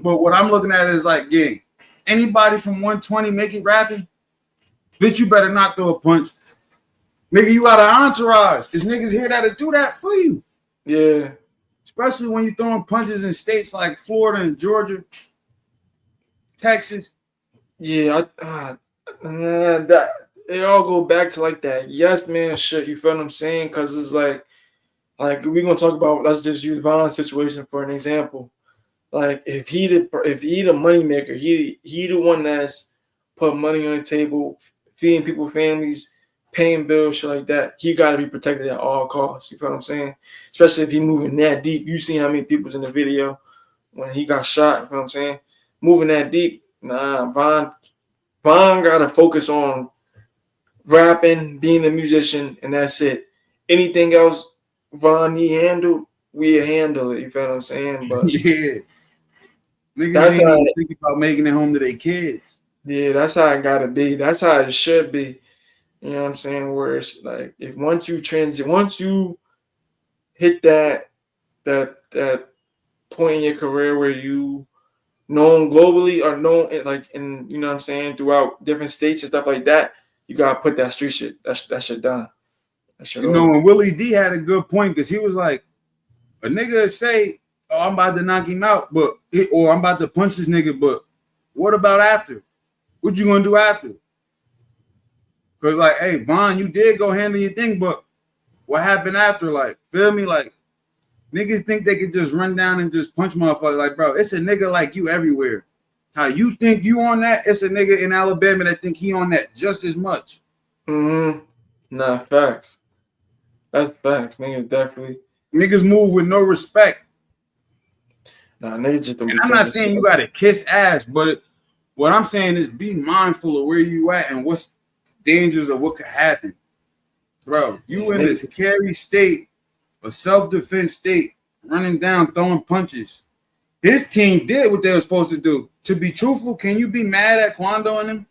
But what I'm looking at is like, gang, anybody from 120 make it rapping? Bitch, you better not throw a punch. Nigga, you got an entourage. There's niggas here that'll do that for you. Yeah. Especially when you're throwing punches in states like Florida and Georgia, Texas. Yeah, that it all go back to like that yes man shit. You feel what I'm saying? Because it's like we're gonna talk about. Let's just use Vaughn's situation for an example. Like if he the money maker, he the one that's put money on the table, feeding people, families, paying bills, shit like that. He got to be protected at all costs. You feel what I'm saying? Especially if he moving that deep. You see how many people's in the video when he got shot. You know what I'm saying? Moving that deep. Nah, Von got to focus on rapping, being a musician, and that's it. Anything else Von he handled, we handle it. You feel what I'm saying? But yeah, niggas that's ain't how. even thinking about making it home to their kids. Yeah, that's how it gotta be. That's how it should be. You know what I'm saying? Where it's like if once you hit that point in your career where you known globally or known like in you know what I'm saying throughout different states and stuff like that, you gotta put that street shit that shit down. That shit You know, over. and Willie D had a good point because he was like, a nigga say, "Oh, I'm about to knock him out," or I'm about to punch this nigga, but what about after? What you gonna do after? Because like, hey, Von, you did go handle your thing, but what happened after? Like, feel me? Like, niggas think they could just run down and just punch motherfuckers. Like, bro, it's a nigga like you everywhere. How you think you on that? It's a nigga in Alabama that think he on that just as much. Nah, facts. That's facts. Niggas definitely. Niggas move with no respect. Nah, niggas just don't be And I'm not thinking saying shit. you gotta kiss ass, but what I'm saying is be mindful of where you at and what's dangers of what could happen. Bro, you in this scary state, a self-defense state, running down, throwing punches. His team did what they were supposed to do. To be truthful, can you be mad at Quando and him?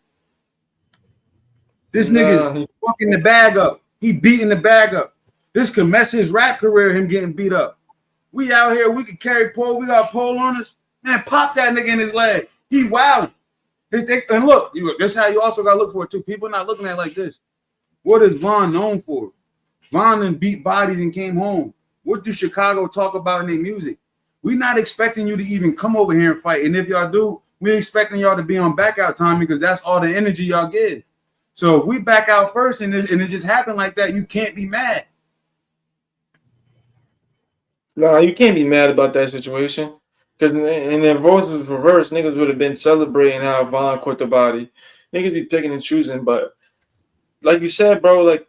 This nigga's fucking the bag up. He beating the bag up. This could mess his rap career, him getting beat up. We out here, we could carry pole. We got pole on us. Man, pop that nigga in his leg. He wilding. And look, this is how you also got to look for it too. People not looking at it like this. What is Von known for? Von and beat bodies and came home. What do Chicago talk about in their music? We not expecting you to even come over here and fight. And if y'all do, we expecting y'all to be on back out time because that's all the energy y'all give. So if we back out first and it just happened like that, you can't be mad. Nah, you can't be mad about that situation. Because and if roles was reversed, niggas would have been celebrating how Von quit the body. Niggas be picking and choosing, but like you said, bro, like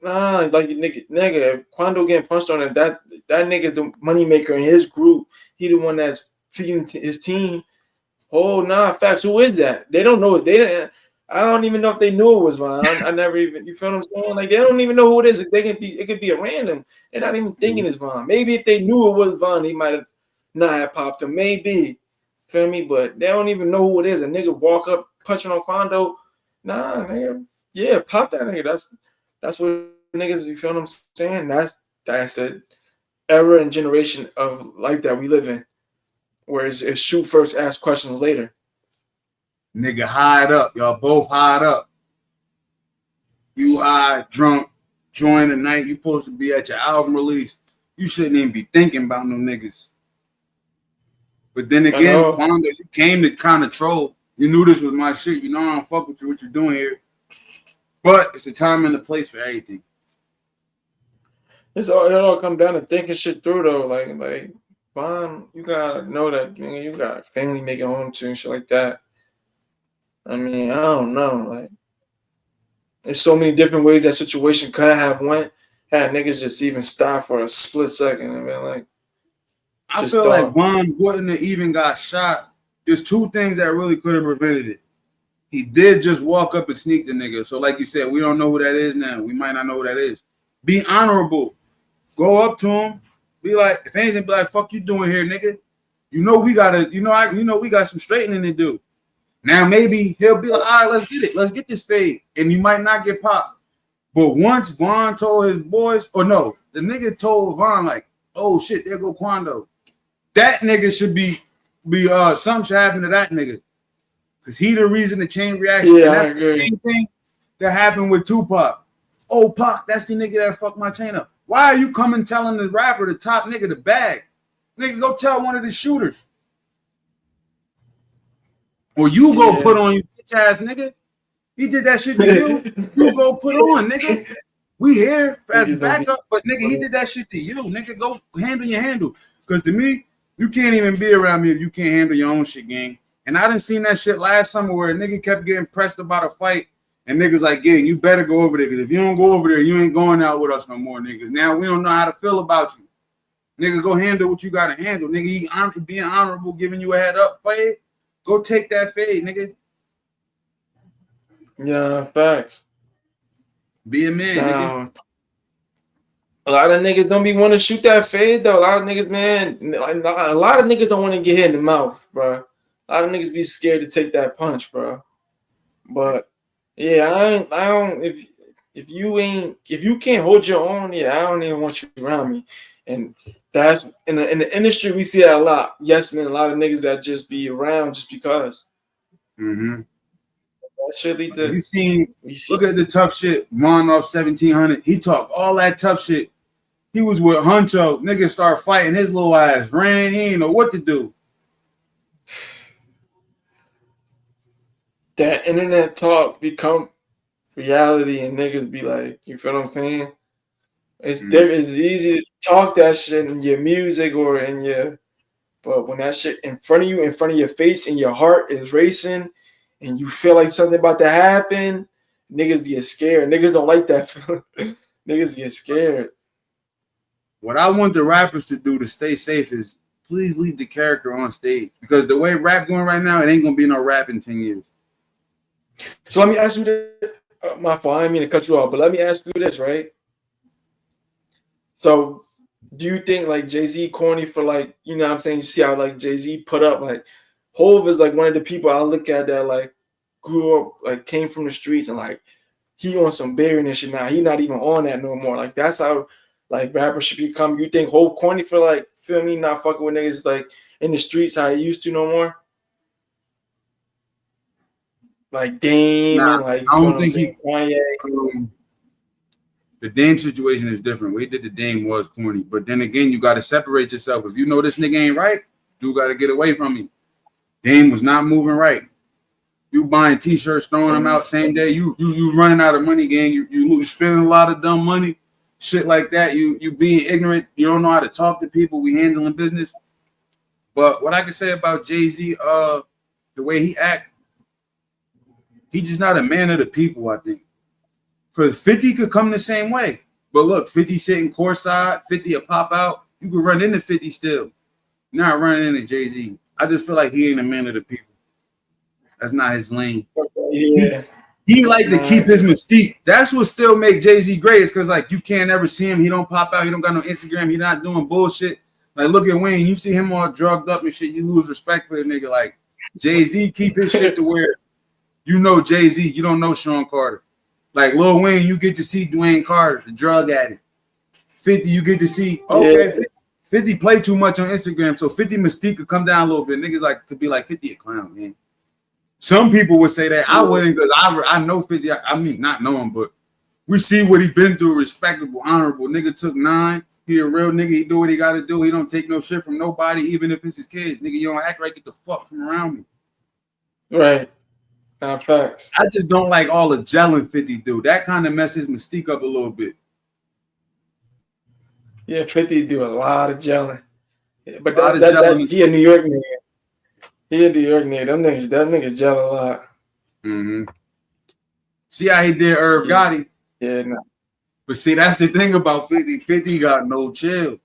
like nigga, if Quando getting punched on it, that nigga's the money maker in his group. He the one that's feeding his team. Oh nah, facts. Who is that? They don't know. They didn't. I don't even know if they knew it was Von. I never even. You feel what I'm saying? Like they don't even know who it is. They can be. It could be a random. They're not even thinking it's Von. Maybe if they knew it was Von, he might have not have popped him. Maybe. Feel me? But they don't even know who it is. A nigga walk up punching on Quando. Nah, nigga. Yeah, pop that nigga. That's what niggas. You feel what I'm saying? That's the era and generation of life that we live in. Whereas it's shoot first, ask questions later. Nigga, hide up. Y'all both hide up. You high, drunk, join the night. You supposed to be at your album release. You shouldn't even be thinking about no niggas. But then again, Quando, you came to kind of troll. You knew this was my shit. You know I don't fuck with you, what you doing here. But it's a time and a place for everything. It all come down to thinking shit through though. Like Von, you gotta know that you got family making home to and shit like that. I mean, I don't know. Like, there's so many different ways that situation could have went. Had niggas just even stop for a split second and been like, I feel like Von wouldn't have even got shot. There's two things that really could have prevented it. He did just walk up and sneak the nigga. So like you said, we don't know who that is now. We might not know who that is. Be honorable. Go up to him. Be like, if anything, be like, fuck you doing here, nigga? You know we gotta, we got some straightening to do. Now maybe he'll be like, all right, let's get it. Let's get this fade. And you might not get popped. But once Von told his boys, or no, the nigga told Von like, oh shit, there go Quando. That nigga should be something should happen to that nigga. Because he the reason the chain reaction. Yeah, and that's the same thing that happened with Tupac. Oh, Pac, that's the nigga that fucked my chain up. Why are you coming telling the rapper, the top nigga, the bag? Nigga, go tell one of the shooters. Or you go put on, you bitch ass nigga. He did that shit to you. You go put on, nigga. We here as backup, but nigga, he did that shit to you. Nigga, go handle your handle. Because to me, you can't even be around me if you can't handle your own shit, gang. And I done seen that shit last summer where a nigga kept getting pressed about a fight, and niggas like, yeah, you better go over there, because if you don't go over there, you ain't going out with us no more, niggas. Now we don't know how to feel about you. Nigga, go handle what you gotta handle. Nigga, being honorable, giving you a head up, fade. Go take that fade, nigga. Yeah, facts. Be a man, nigga. A lot of niggas don't be want to shoot that fade though. A lot of niggas, man, a lot of niggas don't want to get hit in the mouth, bro. A lot of niggas be scared to take that punch, bro. But yeah, I don't. If you can't hold your own, yeah, I don't even want you around me. And that's in the industry we see that a lot. Yes, man, a lot of niggas that just be around just because. Mm-hmm. That shit lead to. Look at the tough shit. Ron off 1700. He talked all that tough shit. He was with Huncho. Niggas start fighting. His little ass ran. He ain't know what to do. That internet talk become reality, and niggas be like, you feel what I'm saying? It's easy to talk that shit in your music or in your, but when that shit in front of you, in front of your face, and your heart is racing, and you feel like something about to happen, niggas get scared. Niggas don't like that feeling. Niggas get scared. What I want the rappers to do to stay safe is please leave the character on stage, because the way rap going right now, it ain't gonna be no rap in 10 years. So let me ask you this. My fault, I didn't mean to cut you off, but let me ask you this, right? So do you think like Jay-Z corny for like, you know what I'm saying? You see how like Jay-Z put up like Hove is like one of the people I look at that like grew up, like came from the streets, and like he on some bearing and shit now. He not even on that no more. Like that's how like rappers should become. You think Hove corny for like, feel me, not fucking with niggas like in the streets how he used to no more? Like Dame and like, I don't think Kanye. The Dame situation is different. What he did to Dame was corny. But then again, you got to separate yourself. If you know this nigga ain't right, you got to get away from him. Dame was not moving right. You buying T-shirts, throwing them out same day. You running out of money, gang. You spending a lot of dumb money, shit like that. You being ignorant. You don't know how to talk to people. We handling business. But what I can say about Jay-Z, the way he act, he just not a man of the people, I think. Because 50 could come the same way. But look, 50 sitting courtside, 50 will pop out. You could run into 50 still. You're not running into Jay-Z. I just feel like he ain't a man of the people. That's not his lane. Yeah. He like to keep his mystique. That's what still make Jay-Z great. Is because like you can't ever see him. He don't pop out. He don't got no Instagram. He not doing bullshit. Like look at Wayne. You see him all drugged up and shit. You lose respect for the nigga. Like Jay-Z keep his shit to where you know Jay-Z. You don't know Sean Carter. Like Lil Wayne, you get to see Dwayne Carter, the drug addict. 50, you get to see, okay, yeah. 50 play too much on Instagram, so 50 mystique could come down a little bit. Niggas like to be like 50 a clown, man. Some people would say that. I wouldn't, because I know 50. I mean, not know him, but we see what he been through. Respectable, honorable. Nigga took 9. He a real nigga. He do what he got to do. He don't take no shit from nobody, even if it's his kids. Nigga, you don't act right. Get the fuck from around me. Right. Facts. I just don't like all the gelling 50 do. That kind of messes mystique up a little bit. Yeah, 50 do a lot of gelling. Yeah, but that he a New York nigga. He a New York nigga. That nigga gel a lot. Mm-hmm. See how he did Irv Gotti? Yeah, no. But see, that's the thing about 50. 50 got no chill.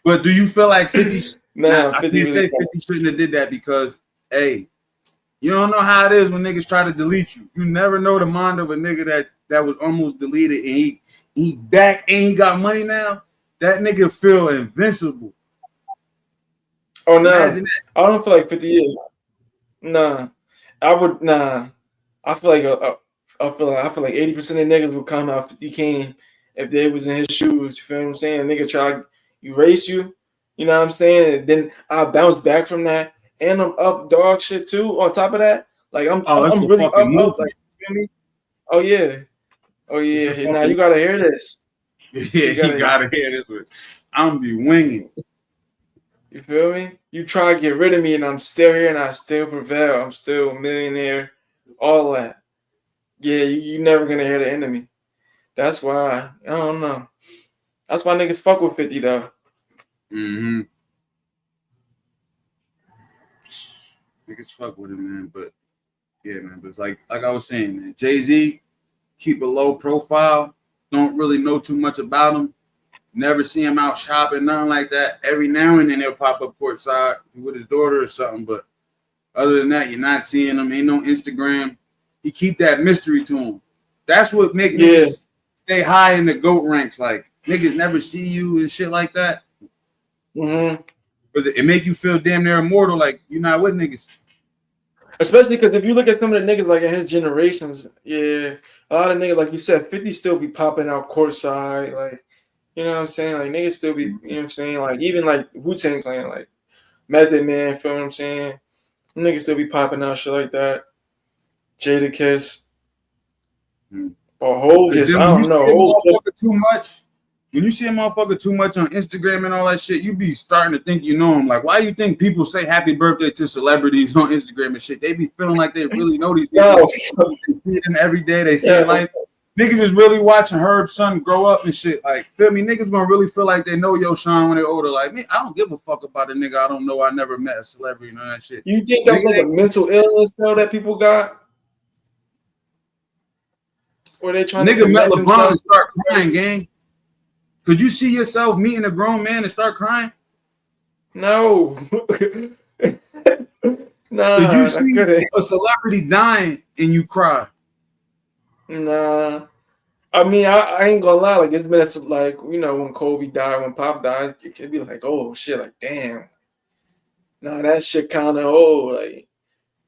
But do you feel like 50? No, I can't say 50 shouldn't have did that because, hey, you don't know how it is when niggas try to delete you. You never know the mind of a nigga that was almost deleted and he back and he got money now. That nigga feel invincible. Oh no, I don't feel like 50 years. Nah, I would nah. I feel like I feel like 80% of niggas would come out 50 King if they was in his shoes. You feel what I'm saying? A nigga try to erase you. You know what I'm saying? And then I bounce back from that, and I'm up dog shit too. On top of that, like I'm really up. Like you feel me? Oh yeah. Now you gotta hear this. Yeah, you gotta hear this one. I'm be winging. You feel me? You try to get rid of me, and I'm still here, and I still prevail. I'm still a millionaire. All that. Yeah, you never gonna hear the end of me. That's why I don't know. That's why niggas fuck with 50 though. Mm-hmm. Niggas fuck with it, man. But yeah, man. But it's like I was saying, man. Jay-Z, keep a low profile. Don't really know too much about him. Never see him out shopping, nothing like that. Every now and then he'll pop up courtside with his daughter or something. But other than that, you're not seeing him. Ain't no Instagram. He keep that mystery to him. That's what make niggas stay high in the GOAT ranks. Like, niggas never see you and shit like that. Mm-hmm. Because it make you feel damn near immortal. Like, you're not with niggas. Especially because if you look at some of the niggas like in his generations, a lot of niggas, like you said, 50 still be popping out courtside. Like, you know what I'm saying? Like, niggas still be, you know what I'm saying? Like, even like Wu-Tang Clan, like Method Man, feel what I'm saying? Niggas still be popping out shit like that. Jadakiss. Or Hov just, I don't know. Too much. When you see a motherfucker too much on Instagram and all that shit, you be starting to think you know him. Like, why you think people say happy birthday to celebrities on Instagram and shit? They be feeling like they really know these people. They see them every day. They see life. Niggas is really watching Herb's son grow up and shit. Like, feel me? Niggas gonna really feel like they know Yo Sean when they're older. Like, me, I don't give a fuck about a nigga I don't know. I never met a celebrity and all that shit. You think that's like a mental illness though that people got? Or they trying nigga to met LeBron and start crying, gang. Could you see yourself meeting a grown man and start crying? No. Nah. Could you see a celebrity dying and you cry? Nah. I mean, I ain't gonna lie. Like, it's been like, you know, when Kobe died, when Pop died, it could be like, oh shit, like damn. Nah, that shit kind of old. Like,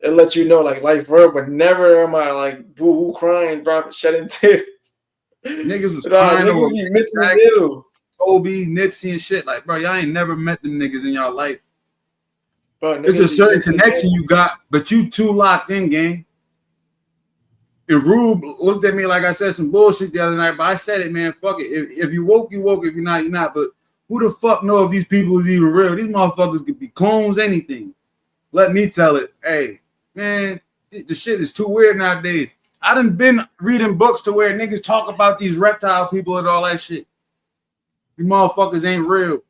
it lets you know, like, life forever, but never am I like boo crying, shedding tears. Niggas was crying over Jackson, Kobe, Nipsey, and shit. Like, bro, y'all ain't never met them niggas in y'all life. Bro, it's a certain connection you got, but you too locked in, gang. And Rube looked at me like I said some bullshit the other night, but I said it, man. Fuck it. If you woke, you woke. If you're not, you're not. But who the fuck know if these people is even real? These motherfuckers could be clones, anything. Let me tell it. Hey, man, the shit is too weird nowadays. I done been reading books to where niggas talk about these reptile people and all that shit. These motherfuckers ain't real.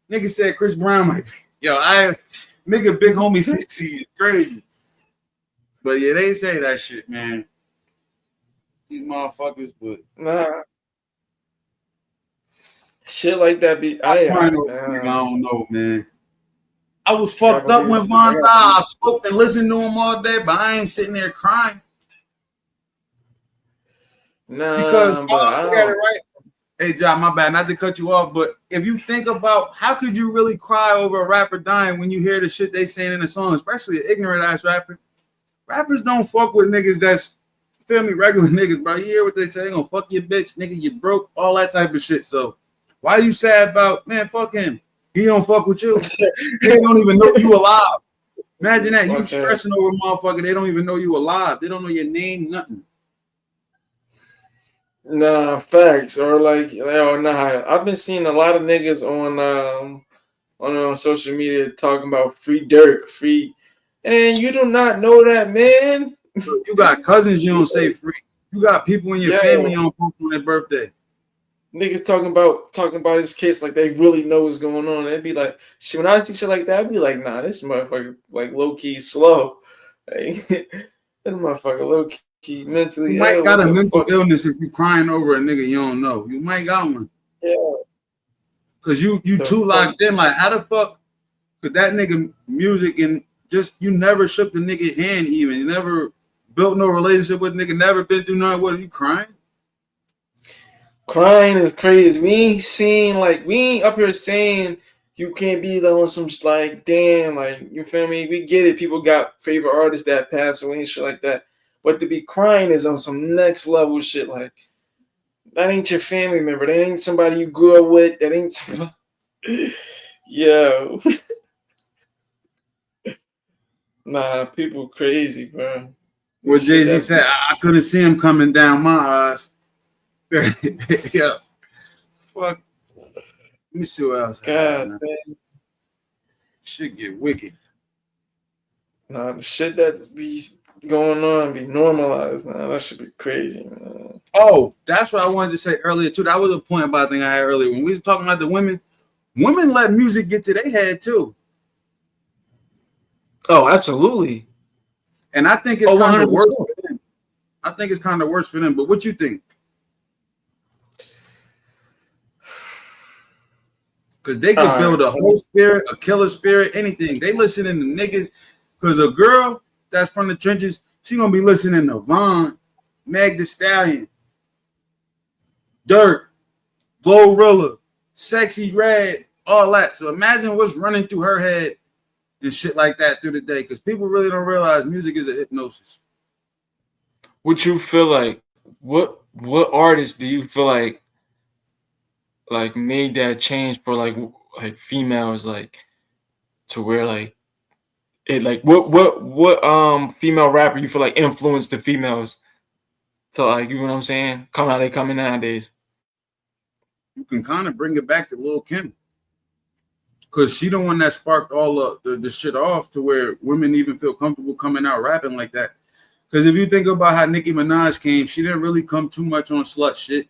Niggas said Chris Brown might be. Yo, nigga big homie 50 is crazy. But yeah, they say that shit, man. These motherfuckers, but nah. Shit like that be I don't know, man. I was fucked up when Von died. I spoke and listened to him all day, but I ain't sitting there crying. Nah, because I look at it right. Hey, John, my bad, not to cut you off, but if you think about how could you really cry over a rapper dying when you hear the shit they saying in the song, especially an ignorant ass rapper. Rappers don't fuck with niggas that's, feel me, regular niggas, bro. You hear what they say? They gonna fuck your bitch, nigga, you broke, all that type of shit. So why you sad about, man, fuck him. He don't fuck with you. They don't even know you alive. Imagine that. You stressing over a motherfucker. They don't even know you alive. They don't know your name, nothing. Nah, facts. Or like, oh nah. I've been seeing a lot of niggas on social media talking about free Dirk, free, and you do not know that, man. You got cousins you don't say free. You got people in your family you don't post on their birthday. Niggas talking about his case like they really know what's going on. They'd be like, shit, when I see shit like that, I'd be like, nah, this motherfucker like low key slow. Like, this motherfucker low key mentally. You might got a mental illness if you crying over a nigga you don't know. You might got one. Yeah. Cause you too locked in. Like, how the fuck could that nigga music and just you never shook the nigga hand even. You never built no relationship with nigga, never been through nothing. What are you crying? Crying is crazy. We ain't up here saying you can't be on some like damn, like you feel me? We get it. People got favorite artists that pass away and shit like that. But to be crying is on some next level shit. Like that ain't your family member. That ain't somebody you grew up with. That ain't somebody. Yo. Nah, people crazy, bro. What Jay-Z said, I couldn't see him coming down my eyes. Yeah. Fuck. Let me see what else. God, man. Shit get wicked. Nah, the shit that be going on be normalized. Nah, that should be crazy, man. Oh, that's what I wanted to say earlier too. That was a point about thing I had earlier when we was talking about the women. Women let music get to their head too. Oh, absolutely. And I think it's Oh, kind of worse 100%. for them. I think it's kind of worse for them. But what you think? Because they could build a whole spirit, a killer spirit, anything. They listening to niggas. Because a girl that's from the trenches, she gonna be listening to Von, Meg Thee Stallion, Dirt, Glorilla, Sexy Red, all that. So imagine what's running through her head and shit like that through the day. Because people really don't realize music is a hypnosis. What you feel like? What artist do you feel like made that change for like females, like to where like it like what female rapper you feel like influenced the females to, like, you know what I'm saying, come how they coming nowadays? You can kind of bring it back to Lil' Kim. Because she the one that sparked all the shit off to where women even feel comfortable coming out rapping like that. Because if you think about how Nicki Minaj came, she didn't really come too much on slut shit.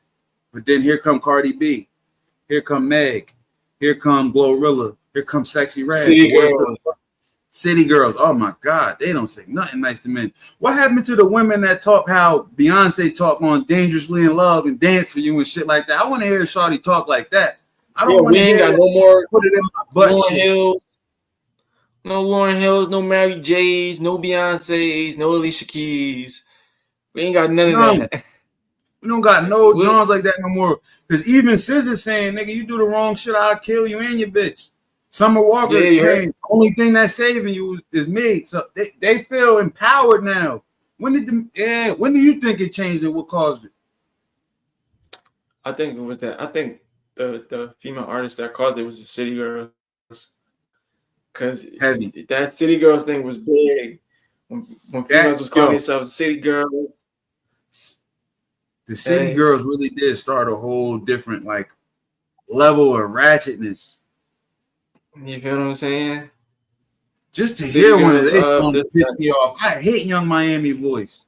But then here come Cardi B. Here come Meg. Here come Glorilla. Here come Sexy Red. City Girls. City Girls. Oh my God. They don't say nothing nice to men. What happened to the women that talk how Beyonce talk on Dangerously in Love and Dance for You and shit like that? I want to hear Shawty talk like that. I don't want to hear got no more put it in my butt Lauryn shit. Hills. No Lauryn Hills, no Mary J's, no Beyonce's, no Alicia Keys. We ain't got none of that. We don't got no Johns like that no more. Because even SZA saying, nigga, you do the wrong shit, I'll kill you and your bitch. Summer Walker saying, the only thing that's saving you is me. So they feel empowered now. When do you think it changed and what caused it? I think it was that. I think the female artist that caused it was the City Girls. Because that City Girls thing was big. When females was calling themselves City Girls. The City Girls really did start a whole different like level of ratchetness. You feel what I'm saying? Just to hear one of they songs piss me off. I hate Young Miami voice.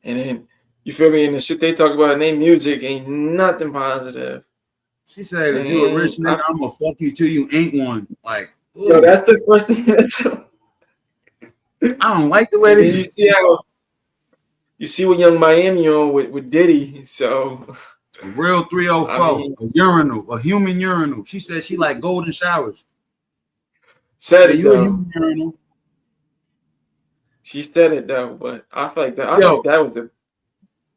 And then you feel me? And the shit they talk about in their music ain't nothing positive. She said, if you a rich nigga, I'm gonna fuck you till you ain't one. Like, yo, that's the first thing that's I don't like the way they you see how you see what Young Miami on with Diddy. So a real 304, a urinal, a human urinal. She said she like golden showers. Said it, you a human urinal. She said it though, but I feel like that. I think that was a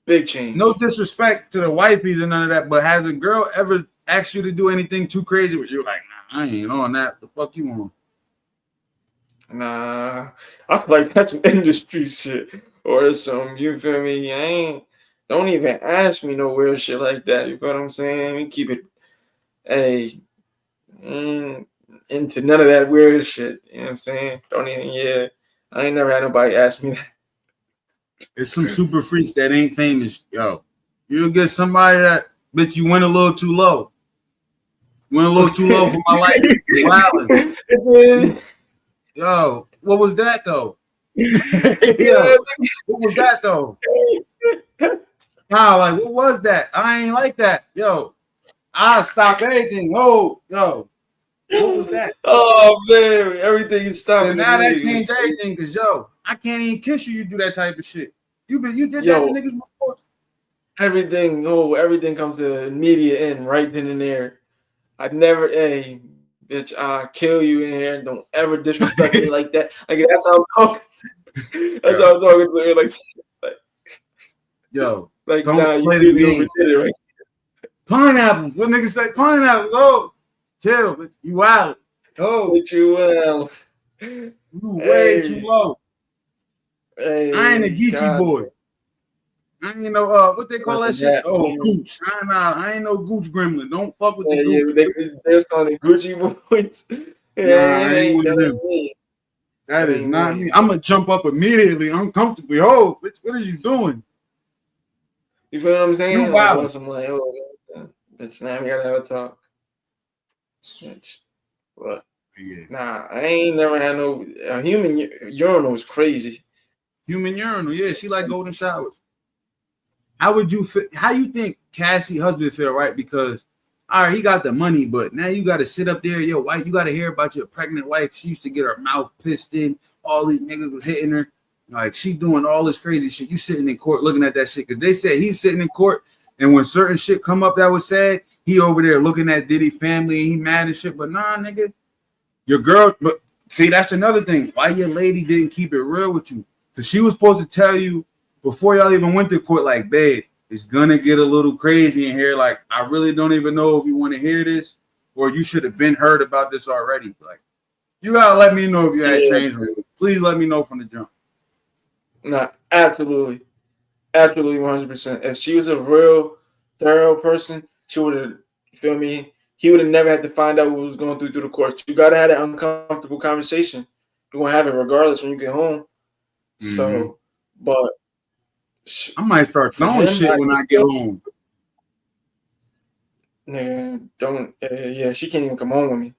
big change. No disrespect to the wifeys and none of that, but has a girl ever asked you to do anything too crazy where you're like, nah, I ain't on that. The fuck you on? Nah, I feel like that's some industry shit or some. You feel me? Don't even ask me no weird shit like that. You feel what I'm saying? We keep it, into none of that weird shit. You know what I'm saying? Don't even. I ain't never had nobody ask me that. It's some super freaks that ain't famous, yo. You'll get somebody that bet you went a little too low. Went a little too low for my life. Yo, what was that though? Yo, what was that though? Nah, like what was that? I ain't like that. Yo, I'll stop anything. Oh, yo. What was that? Oh man, everything is stopping. And now that changed everything because yo, I can't even kiss you. You do that type of shit. You did that to niggas before. Everything comes to immediate end right then and there. I'd never, bitch, I'll kill you in here. Don't ever disrespect me like that. Like that's how I'm talking. That's how I'm talking to her. Like yo, like nah, you really overdid it, right? Pineapple. What niggas say? Pineapple. Oh, chill. Bitch. You wild. Oh, bitch, you wild. You way too low. I ain't a Geechee boy. I ain't no what they call that shit. Oh, Gooch. I ain't no Gooch gremlin. Don't fuck with the Gooch. They was calling it Gucci boys. I ain't one of them. That is not me. I'm gonna jump up immediately, uncomfortably. Oh, what is you doing? You feel what I'm saying? You wild. I'm like, bitch, now we gotta have a talk. Bitch. What? Yeah. Nah, I ain't never had no human urinal was crazy. Human urinal, yeah. She like golden showers. How would you feel? How you think Cassie husband feel, right? Because all right, he got the money, but now you got to sit up there, yo, wife. You got to hear about your pregnant wife. She used to get her mouth pissed in. All these niggas was hitting her. Like, she doing all this crazy shit. You sitting in court looking at that shit. Because they said he's sitting in court, and when certain shit come up that was sad, he over there looking at Diddy family, and he mad and shit. But nah, nigga, your girl, but see, that's another thing. Why your lady didn't keep it real with you? Because she was supposed to tell you before y'all even went to court, like, babe, it's gonna get a little crazy in here. Like, I really don't even know if you want to hear this, or you should have been heard about this already. Like, you gotta let me know if you had changed. Please let me know from the jump. Nah, absolutely, 100%. If she was a real thorough person, she would have. You feel me? He would have never had to find out what was going through the courts. You gotta have that uncomfortable conversation. You're gonna have it regardless when you get home. Mm-hmm. So, but I might start throwing shit when I get home. Nigga, don't. Yeah, she can't even come home with me.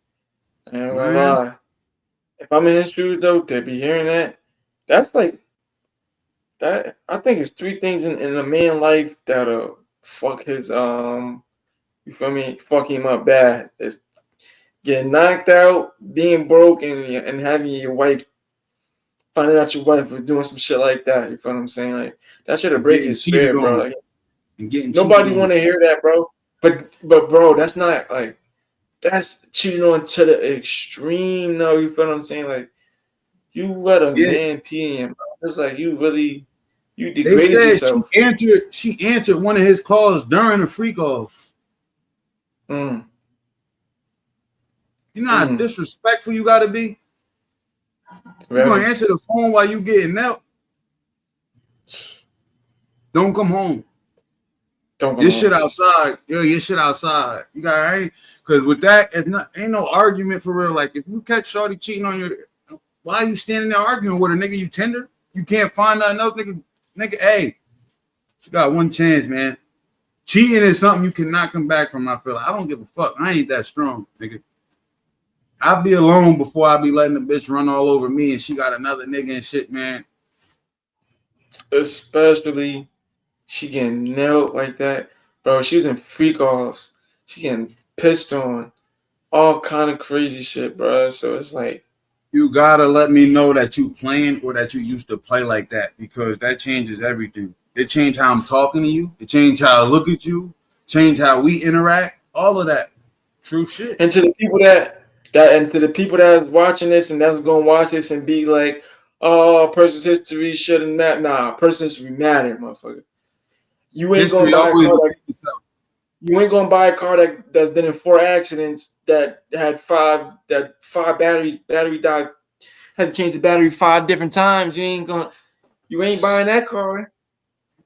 I ain't gonna lie. If I'm in his shoes, though, to be hearing that, that's like that. I think it's 3 things in a man's life that'll fuck his You feel me? Fuck him up bad. It's getting knocked out, being broke, and having your wife finding out your wife was doing some shit like that. You feel what I'm saying? Like, that shit'll break his spirit, bro. Like, nobody want to hear that, bro. But bro, that's not like, that's cheating on to the extreme. No, you feel what I'm saying? Like, you let a man pee in your mouth. It's like you degraded yourself. She answered one of his calls during a freak off. You know how disrespectful you gotta be? You're gonna answer the phone while you getting out. Don't come home. Your shit outside. Yo, your shit outside. You got because with that, ain't no argument for real. Like, if you catch shorty cheating on your, why are you standing there arguing with a nigga? You tender? You can't find nothing else, nigga. Hey, you got one chance, man. Cheating is something you cannot come back from. I feel like I don't give a fuck. I ain't that strong, nigga. I'll be alone before I be letting the bitch run all over me and she got another nigga and shit, man. Especially she getting nailed like that. Bro, she was in freak offs. She getting pissed on. All kind of crazy shit, bro. So it's like, you gotta let me know that you playing or that you used to play like that, because that changes everything. It changed how I'm talking to you. It changed how I look at you. Change how we interact. All of that. True shit. And to the people that's watching this and that's gonna watch this and be like, oh, person's history shouldn't matter. Nah, person's history matter, motherfucker. You ain't gonna buy a car that's been in 4 accidents, that had 5 batteries. Battery died. Had to change the battery 5 different times. You ain't buying that car.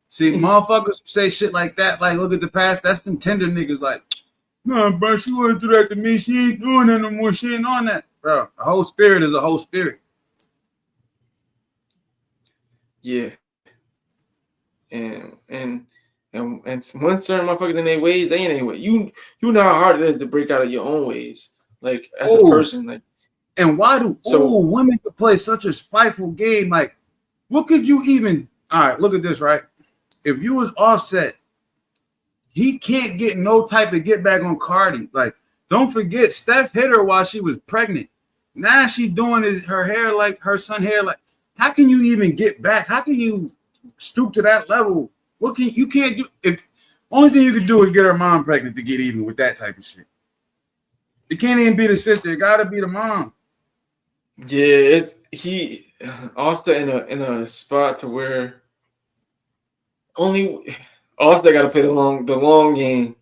See, motherfuckers say shit like that. Like, look at the past. That's them tender niggas. Like, nah, bro, she wouldn't do that to me. She ain't doing that no more. She ain't on that, bro. A whole spirit is a whole spirit. Yeah. And once certain motherfuckers in their ways, they in their way. You know how hard it is to break out of your own ways, like as a person. Like, and why do women could play such a spiteful game? Like, what could you even? All right, look at this, right? If you was Offset, he can't get no type of get back on Cardi. Like, don't forget, Steph hit her while she was pregnant. Now she's doing her hair like her son hair. Like, how can you even get back? How can you stoop to that level? You can't do? If only thing you can do is get her mom pregnant to get even with that type of shit. It can't even be the sister. It gotta be the mom. Yeah, he also in a spot to where only also got to play the long game.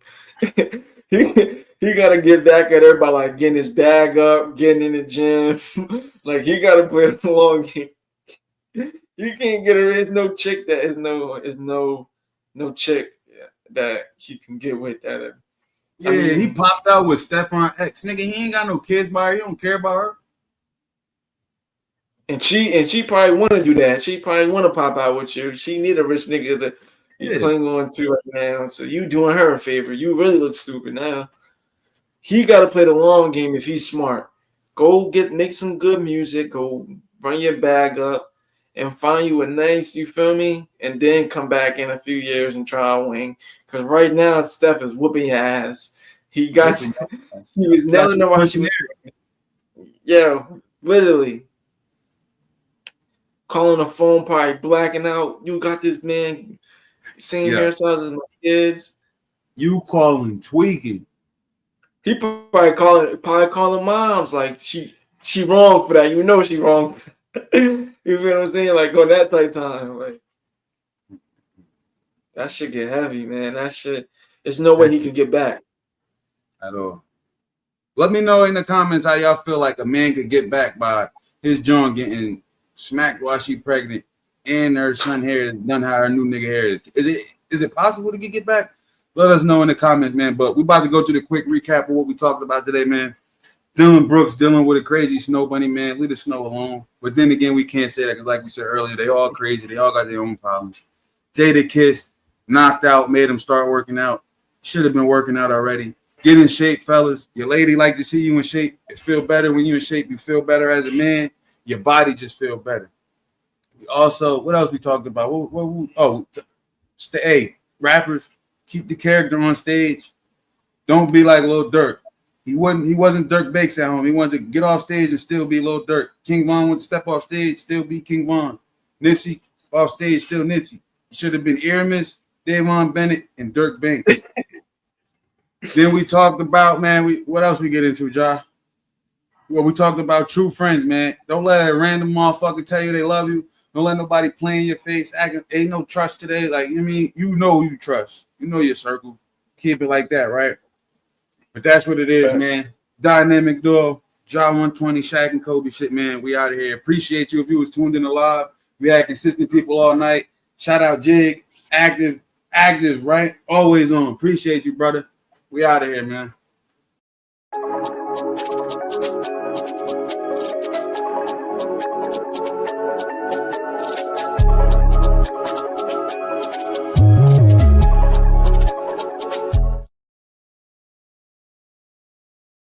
he got to get back at her by like getting his bag up, getting in the gym. Like, he got to play the long game. You can't get her. There's no chick that is no chick that he can get with that. Yeah, I mean, he popped out with Stephon X. Nigga, he ain't got no kids by her. You don't care about her. And she probably want to do that. She probably want to pop out with you. She need a rich nigga to be playing on to right now. So you doing her a favor. You really look stupid now. He got to play the long game if he's smart. Go make some good music. Go run your bag up and find you a nice, you feel me? And then come back in a few years and try to win. Because right now, Steph is whooping your ass. He got Whipping you. your ass. He was Got nailing you her while she punching was. air. Yeah, literally calling the phone, probably blacking out. You got this man same Yeah. hairstyles as my kids. You calling tweaking. He probably calling moms like she wrong for that. You know she wrong. You feel what I'm saying? Like on that type time, like that shit get heavy, man. That shit. There's no way he can get back. At all. Let me know in the comments how y'all feel like a man could get back by his John getting smacked while she pregnant and her son hair is done how her new nigga hair is. Is it possible to get back? Let us know in the comments, man. But we about to go through the quick recap of what we talked about today, man. Dylan Brooks dealing with a crazy snow bunny, man. Leave the snow alone. But then again, we can't say that because, like we said earlier, they all crazy. They all got their own problems. Jadakiss knocked out, made him start working out. Should have been working out already. Get in shape, fellas. Your lady like to see you in shape. It feel better when you in shape. You feel better as a man. Your body just feel better. We also, what else we talked about? Rappers, keep the character on stage. Don't be like Lil Durk. He wasn't Dirk Bakes at home. He wanted to get off stage and still be Lil Durk. King Von would step off stage, still be King Von. Nipsey off stage, still Nipsey. He should have been Aramis, Davon Bennett, and Dirk Banks. Then we talked about, man, what else we get into, Ja? Well, we talked about true friends, man. Don't let a random motherfucker tell you they love you. Don't let nobody play in your face. Ain't no trust today. Like, you mean, you know who you trust. You know your circle. Keep it like that, right? But that's what it is, man. Dynamic duo, Ja 120, Shaq and Kobe shit, man. We out of here. Appreciate you if you was tuned in live. We had consistent people all night. Shout out Jig, active, right? Always on. Appreciate you, brother. We out of here, man.